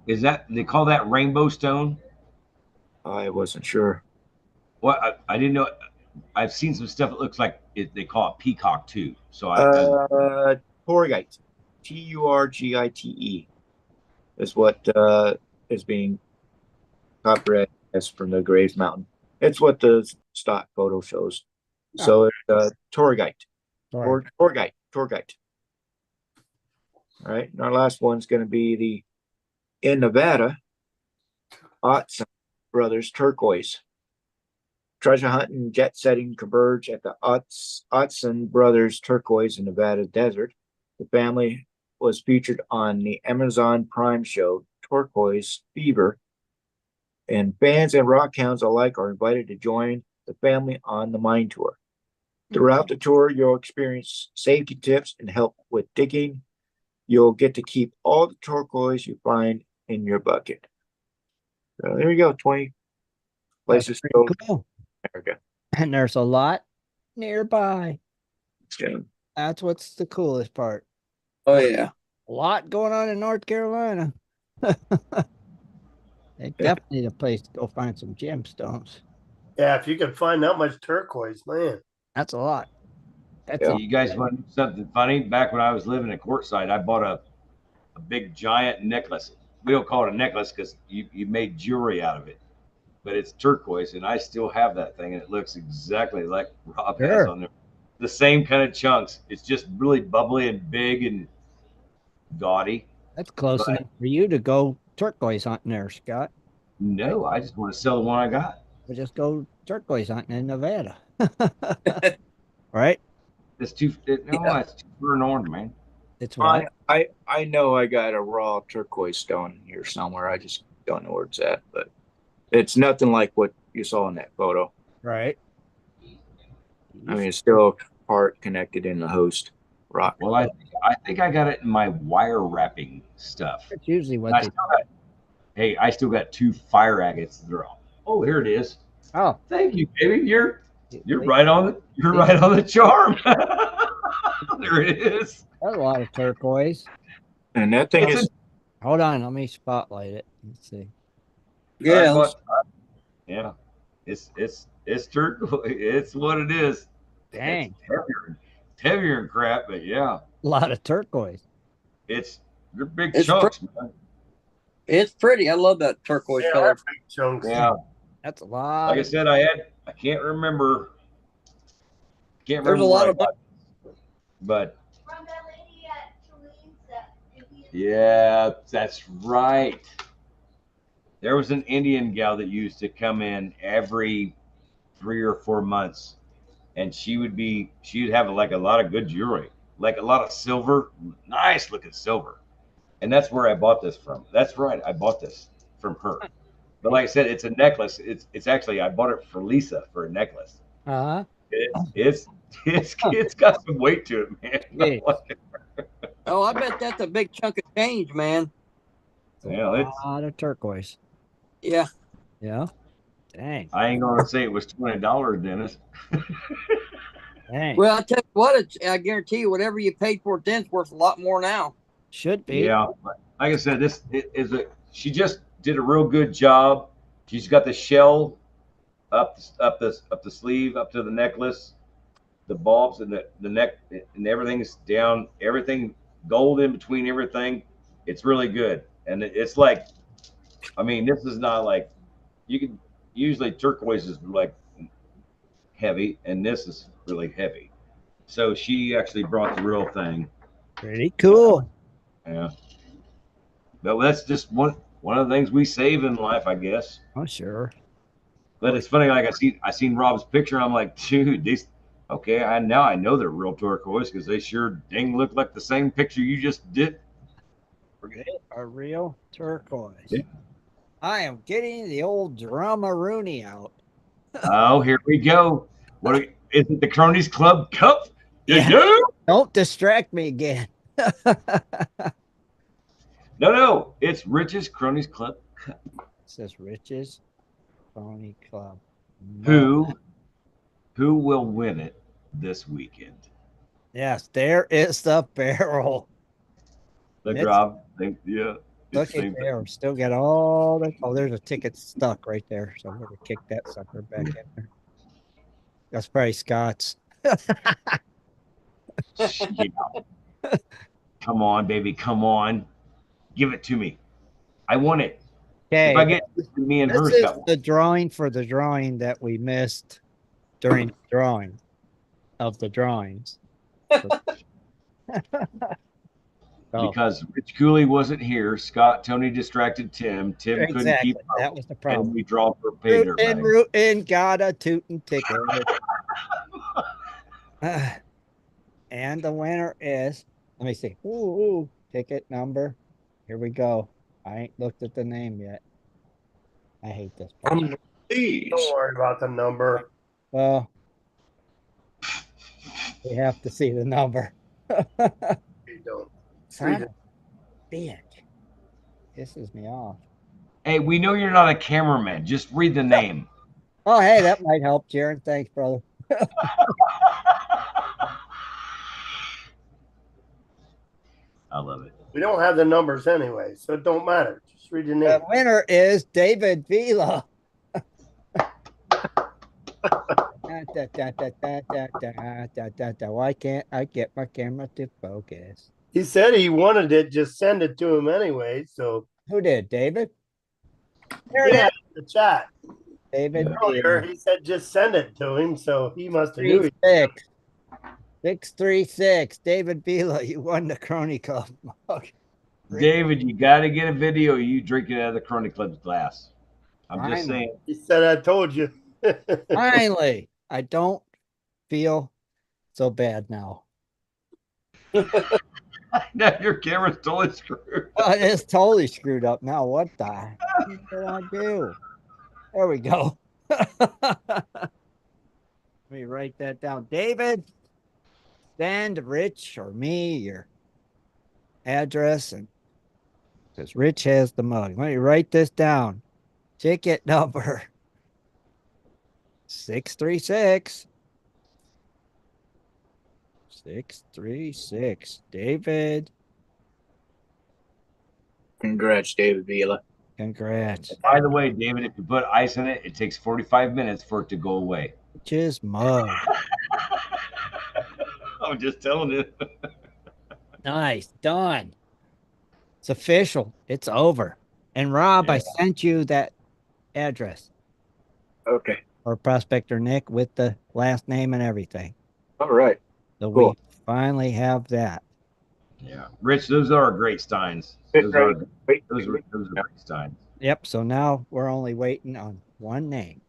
Is that they call that rainbow stone? I wasn't sure. Well, I didn't know. I've seen some stuff that looks like they call it peacock too. So Turgite, Turgite is what is being copyrighted as from the Graves Mountain. It's what the stock photo shows. So it's Turgite. sorry. Turgite. All right. And our last one's going to be in Nevada, Otson Brothers Turquoise. Treasure hunting and jet setting converge at the Otson Brothers Turquoise in Nevada desert. The family was featured on the Amazon Prime show Turquoise Fever, and fans and rockhounds alike are invited to join the family on the mine tour. Throughout the tour, you'll experience safety tips and help with digging. You'll get to keep all the turquoise you find in your bucket. So there you go, 20 places to go in Cool. America. And there's a lot nearby. Yeah. That's what's the coolest part. Oh yeah. A lot going on in North Carolina. They definitely need a place to go find some gemstones. Yeah, if you could find that much turquoise, man. That's a lot. That's Yeah. You guys want something funny? Back when I was living in Courtside, I bought a big giant necklace. We don't call it a necklace because you made jewelry out of it, but it's turquoise, and I still have that thing, and it looks exactly like Rob has Sure. on there. The same kind of chunks. It's just really bubbly and big and gaudy. That's close But enough for you to go turquoise hunting there, Scott. no, I just want to sell the one I got. We'll just go turquoise hunting in Nevada. Right? It's too Yeah. it's too forlorn, man. It's what? I know I got a raw turquoise stone here somewhere. I just don't know where it's at, but it's nothing like what you saw in that photo. Right. I mean, it's still part connected in the host rock. Well, I think I got it in my wire wrapping stuff. That's usually what I they still got, hey, I still got 2 fire agates that are. Oh, here it is. Oh, Thank you, baby. You're right on the charm. There it is. that's a lot of turquoise. And that thing That's is, Hold on, let me spotlight it. Let's see. Yeah. Yeah. It's turquoise. It's what it is. Dang, It's heavier than crap, but yeah, a lot of turquoise. they're big It's chunks, man. It's pretty. I love that turquoise Yeah, color. big chunks. Yeah. That's a lot. Like I said, I can't remember. There's a lot of But yeah, that's right. There was an Indian gal that used to come in every 3 or 4 months, and she'd have like a lot of good jewelry, like a lot of silver, nice looking silver. And that's where I bought this from. That's right, I bought this from her. But like I said, it's a necklace. It's actually I bought it for Lisa for a necklace. Uh-huh. It's got some weight to it, man. Yeah. Oh, I bet that's a big chunk of change, man. Yeah, A lot of turquoise. Yeah. Yeah. Dang. I ain't gonna say it was $20, Dennis. Dang. Well, I tell you what, I guarantee you, whatever you paid for it then's worth a lot more now. Should be. Yeah, but like I said, she just did a real good job. She's got the shell up the sleeve, up to the necklace, the bulbs and the neck, and everything's down, everything gold in between everything. It's really good, and it's like, I mean, this is not like you can usually turquoise is like heavy, and this is really heavy. So she actually brought the real thing. Pretty cool. Yeah. But that's just one of the things we save in life, I guess. Oh, sure. But it's funny, like I seen Rob's picture, and I'm like, dude, these okay, I know they're real turquoise because they sure dang look like the same picture you just did. They are real turquoise. Yeah. I am getting the old drummaroony out. Oh, here we go. Is it the Cronies Club Cup? Yeah. Yeah. Don't distract me again. No, it's Rich's Cronies Club Cup. It says Rich's Pony Club. Who will win it this weekend? Yes, there is the barrel. The It's- drop. Yeah. Look at there. We still got all the. Oh, there's a ticket stuck right there. So I'm going to kick that sucker back in there. That's probably Scott's. Come on, baby. Come on. Give it to me. I want it. Okay. If I get me and This her is got the drawing for the drawing that we missed during the drawing of the drawings. So, because Rich Cooley wasn't here. Tony distracted Tim. Tim couldn't exactly. keep up. That was the problem. And we draw for pay dirt. Rootin' got a tootin' ticket. And the winner is, let me see. Ooh, ticket number. Here we go. I ain't looked at the name yet. I hate this. Please. Don't worry about the number. Well, we have to see the number. You don't. Son of a bitch. Pisses me off. Hey, we know you're not a cameraman. Just read the name. Oh, hey, that might help, Jaron. Thanks, brother. I love it. We don't have the numbers anyway, so it don't matter. Just read the name. The winner is David Vila. Why can't I get my camera to focus? He said he wanted it, just send it to him anyway. So Who did, David? There it yeah, is. in the chat David earlier, he said just send it to him. So he must have knew. 636. 636. David Vila, you won the Crony Club mug. David, you got to get a video of you drinking out of the Crony Club's glass. I'm just saying. He said, "I told you." Finally, I don't feel so bad now. Now your camera's totally screwed. Oh, it is totally screwed up now. What the heck did I do? There we go. Let me write that down. David, send Rich or me your address, and because Rich has the mug. Let me write this down. Ticket number 636. 636. David, Congrats, David Vila. congrats. By the way, David, if you put ice in it, it takes 45 minutes for it to go away. Rich's mug. I'm just telling you. Nice. Done. It's official. It's over. And Rob, I sent you that address. Okay. Or Prospector Nick with the last name and everything. All right. So Cool. we finally have that. Yeah. Rich, those are great steins. Those are great steins. Yep. So now we're only waiting on one name.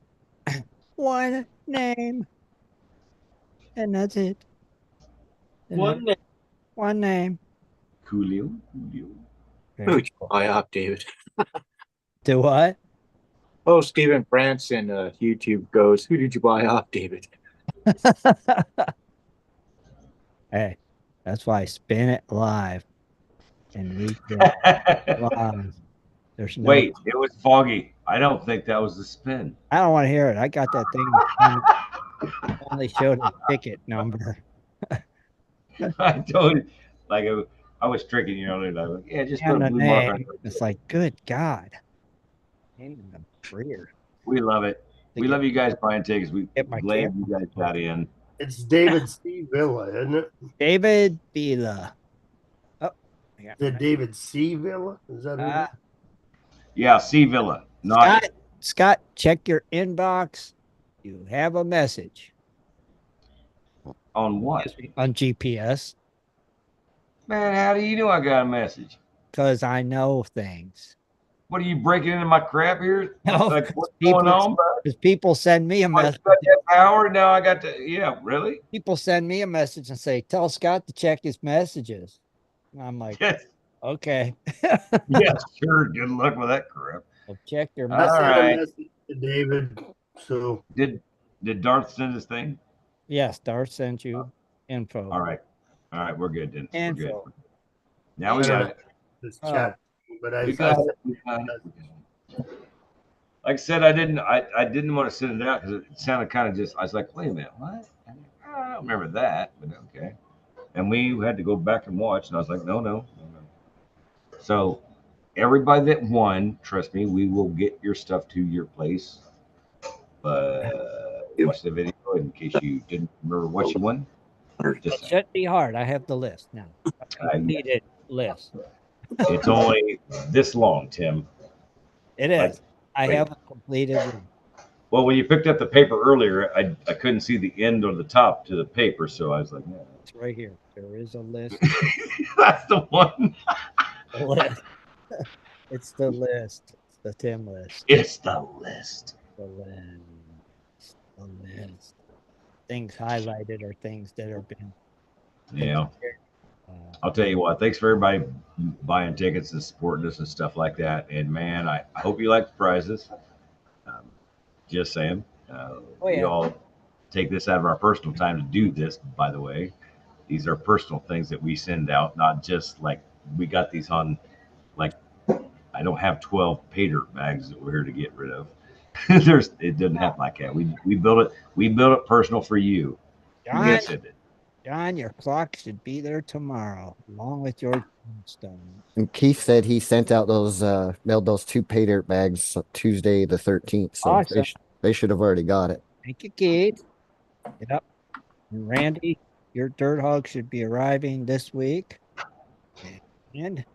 One name. And that's it. And one name. Coolio. Who'd you buy off, David? Do what? Oh, Stephen France and YouTube goes, who did you buy off, David? Hey, that's why I spin it live. And we get live. There's no. Wait, it was foggy. I don't think that was the spin. I don't want to hear it. I got that thing. Only showed a ticket number. I told you, like I was tricking you earlier. Like, yeah, just put And a the blue mark on name. it. It's like, good God. Ain't even career. We love it. We love you guys buying tickets. We Get my glad camera. you guys got in. It's David C. Villa, isn't it? David Vila. Oh, Is it David C. Villa? Is that it? Yeah, C Villa. Not Scott, check your inbox. You have a message. on what? On GPS. Man, how do you know I got a message? Because I know things. What are you breaking into my crap here? No, Like, what's going on, bro? Because people send me a message. Got that power? Now I got to, yeah, really? People send me a message and say, tell Scott to check his messages. And I'm like, Yes. Okay. Yeah, sure. Good luck with that crap. Well, check your All I sent right. a message to David. So Did Darth send his thing? Yes, Darth sent you info. All right. All right, we're good then. We're good. Info. Now we got it. this chat, but I We got it. We got it. Like I said, I didn't want to send it out because it sounded kind of just. I was like, wait a minute, what? I don't remember that, but okay. And we had to go back and watch, and I was like, no. So everybody that won, trust me, we will get your stuff to your place. But watch the video in case you didn't remember what you won. It shouldn't be hard. I have the list now. I need it list. It's only this long, Tim. It is. Like, I wait. haven't completed it. Well, when you picked up the paper earlier, I couldn't see the end or the top to the paper, so I was like, yeah. It's right here. There is a list. That's the one. The list. It's the list. It's the Tim list. It's the list. The list. The list. Things highlighted are things that have been. Yeah. I'll tell you what, thanks for everybody buying tickets and supporting us and stuff like that. And man, I hope you like the prizes. Just saying. We all take this out of our personal time to do this, by the way. These are personal things that we send out, not just like we got these on, like, I don't have 12 pay dirt bags that we're here to get rid of. It doesn't happen like that. We build it personal for you. John, your clock should be there tomorrow, along with your stone. And Keith said he sent out those mailed those 2 pay dirt bags Tuesday the 13th. So Awesome. they should have already got it. Thank you, Keith. Yep. And Randy, your dirt hog should be arriving this week. And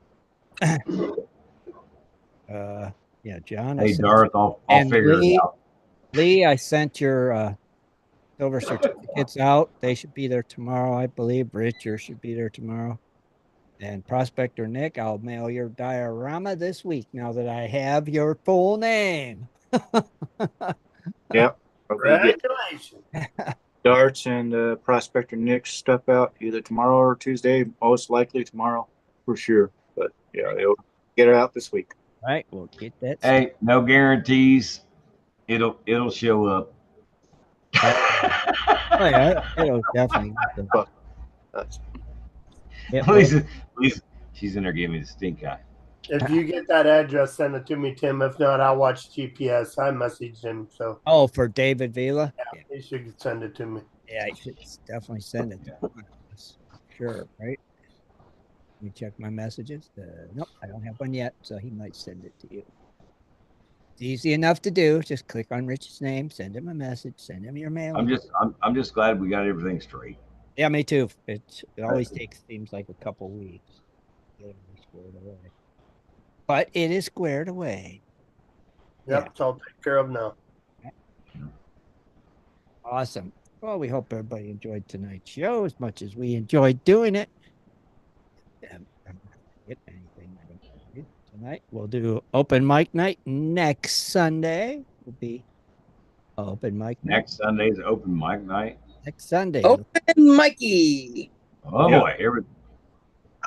yeah, John. Hey, Darth, I'll figure it out. Lee, I sent your silver certificates out. They should be there tomorrow, I believe. Richard should be there tomorrow. And Prospector Nick, I'll mail your diorama this week now that I have your full name. Yep. Congratulations. Darts and Prospector Nick's stuff out either tomorrow or Tuesday. Most likely tomorrow for sure. But yeah, they'll get it out this week. All right, we'll get that. Hey, no guarantees. It'll show up. Oh, yeah, it'll definitely. Lisa, she's in there giving me the stink eye. If you get that address, send it to me, Tim. If not, I'll watch GPS. I messaged him, so. Oh, for David Vila? Yeah, he should send it to me. Yeah, he should definitely send it to me. Sure, right? Let me check my messages. Nope, I don't have one yet, so he might send it to you. It's easy enough to do. Just click on Rich's name, send him a message, send him your mail. I'm just glad we got everything straight. Yeah, me too. It always seems like a couple weeks. But it is squared away. Yep, Yeah. it's all taken care of now. Awesome. Well, we hope everybody enjoyed tonight's show as much as we enjoyed doing it. I'm not get anything tonight. We'll do open mic night next Sunday. Will be open mic night. Next Sunday's open mic night. Next Sunday. Open Mikey. Oh, Yeah. boy.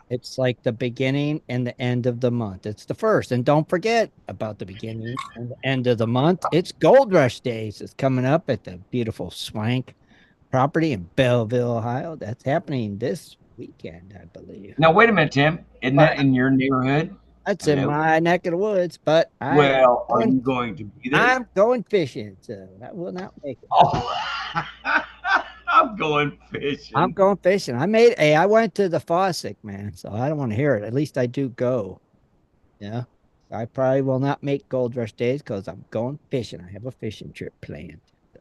It's like the beginning and the end of the month. It's the first. And don't forget about the beginning and the end of the month. It's Gold Rush Days. It's coming up at the beautiful Swank property in Belleville, Ohio. That's happening this weekend, I believe. Now, wait a minute, Tim. Isn't that in your neighborhood? That's in my neck of the woods, but are you going to be there? I'm going fishing, so that will not make it. Oh, I'm going fishing. I'm going fishing. I went to the Faucet, man, so I don't want to hear it. At least I do go. Yeah. I probably will not make Gold Rush Days because I'm going fishing. I have a fishing trip planned. So.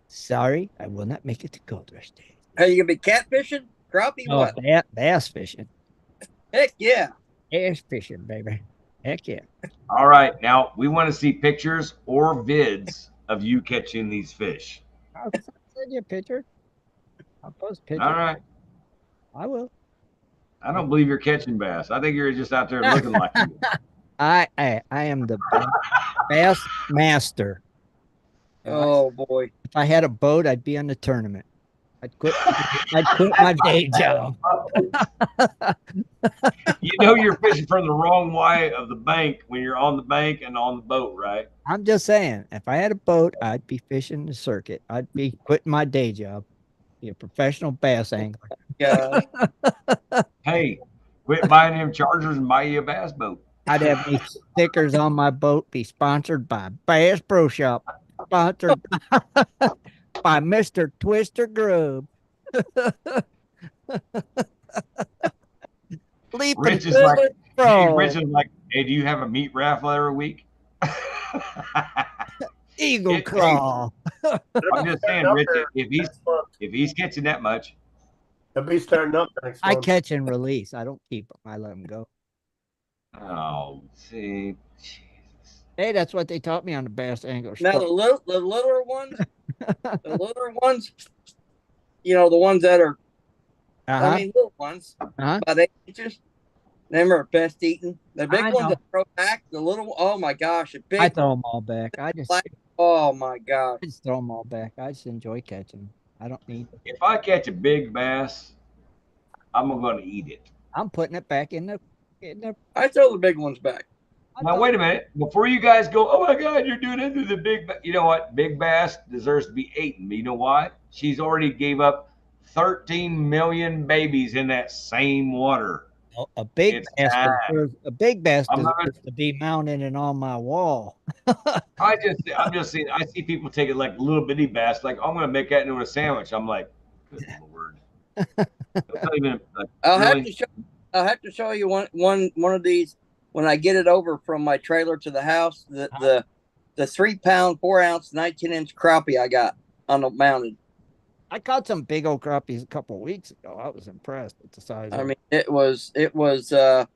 Sorry, I will not make it to Gold Rush Days. Are you gonna be catfishing? Crappie? Oh, What? bass fishing. Heck yeah. Bass fishing, baby. Heck yeah. All right. Now, we want to see pictures or vids of you catching these fish. I'll send you a picture. I'll post a picture. All right. I will. I don't believe you're catching bass. I think you're just out there looking like you. I am the bass master. Oh boy. If I had a boat, I'd be on the tournament. I'd quit my day job. You know you're fishing from the wrong way of the bank when you're on the bank and on the boat, right? I'm just saying, if I had a boat, I'd be fishing the circuit. I'd be quitting my day job. Be a professional bass angler. Yeah. Hey, quit buying them chargers and buy you a bass boat. I'd have these stickers on my boat be sponsored by Bass Pro Shop. Sponsored by Mr. Twister Grub. Rich is like, hey, do you have a meat raffle every week? Eagle Claw. I'm just saying, Rich, if he's catching that much. He'll be starting up next month. I catch and release. I don't keep them. I let them go. Oh, see. Hey, that's what they taught me on the Bass Angler. Now the littler ones, you know, the ones that are, I mean, little ones, about 8 inches. Them are best eating. The big ones that throw back, the little, oh my gosh, I throw them all back. Oh my gosh. I just throw them all back. I just enjoy catching them. I don't need. If I catch a big bass, I'm going to eat it. I'm putting it back in the. I throw the big ones back. Now, wait a minute. Before you guys go, oh, my God, you're doing it to the big – you know what? Big bass deserves to be eaten. You know why? She's already gave up 13 million babies in that same water. A big bass deserves to be mounted and on my wall. I'm just saying, I see people take it like little bitty bass, like, I'm going to make that into a sandwich. I'm like, good Lord. Not even, like, I'll have to show you one of these when I get it over from my trailer to the house. The the 3-pound, 4-ounce, 19-inch crappie I got on the mounted. I caught some big old crappies a couple of weeks ago. I was impressed with the size. I mean, it was a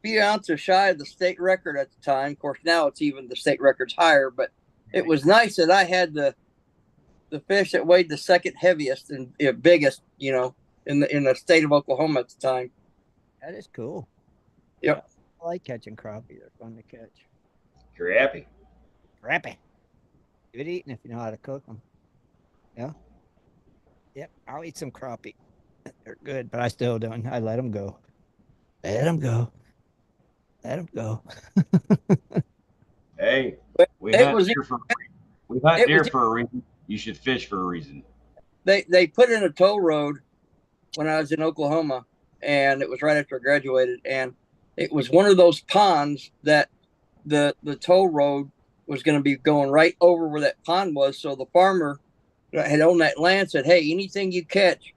few ounces shy of the state record at the time. Of course, now it's even the state record's higher, but it was nice that I had the fish that weighed the second heaviest and biggest, you know, in the state of Oklahoma at the time. That is cool. Yep. I like catching crappie. They're fun to catch. Crappie. Crappie. Good eating if you know how to cook them. Yeah. Yep. I'll eat some crappie. They're good, but I still don't. I let them go. Let them go. Let them go. Hey, we It hunt was- deer for a reason. We hunt it deer was- for a reason. You should fish for a reason. They put in a toll road when I was in Oklahoma, and it was right after I graduated, and it was one of those ponds that the toll road was going to be going right over where that pond was. So the farmer that had owned that land said, "Hey, anything you catch,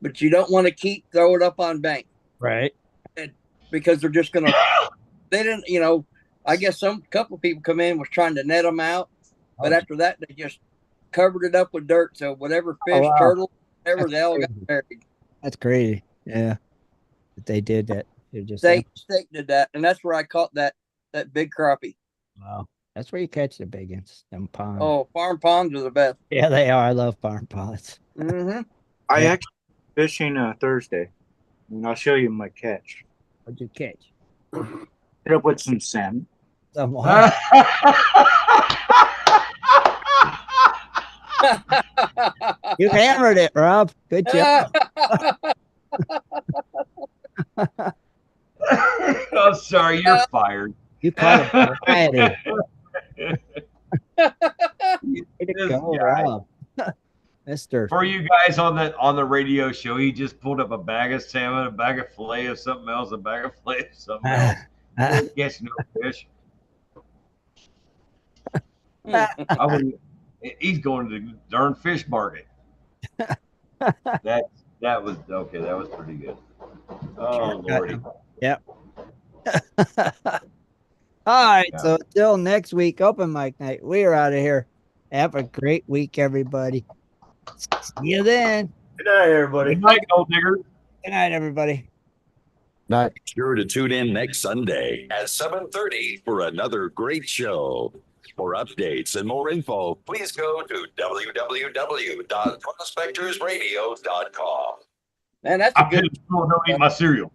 but you don't want to throw it up on bank, Right. because they're just going to." They didn't, you know. I guess couple people come in was trying to net them out, but after that they just covered it up with dirt. So whatever fish, wow. turtle, whatever, That's they all got crazy. buried. That's crazy. Yeah. But they did that. They just State did that, and that's where I caught that big crappie. wow. That's where you catch the big ones. Them ponds. Oh, farm ponds are the best. Yeah, they are. I love farm ponds. Mm-hmm. I Yeah. actually fishing Thursday, and I'll show you my catch. What'd you catch? Hit up with some salmon. Someone. You hammered it, Rob. Good job. I'm sorry, you're fired. You caught a variety. Way to This go, guy. Rob. Mister. For you guys on the radio show, he just pulled up a bag of salmon, a bag of fillet of something else, a bag of fillet of something else. He gets no fish. He's going to the darn fish market. That was okay. That was pretty good. Oh Lordy. Yep. All right. Yeah. So until next week, open mic night. We are out of here. Have a great week, everybody. See you then. Good night, everybody. Good night, Gold Digger. Good night, everybody. Not Be sure to tune in next Sunday at 7:30 for another great show. For updates and more info, please go to www.prospectorsradio.com. Man, that's a I good. couldn't eat my cereal.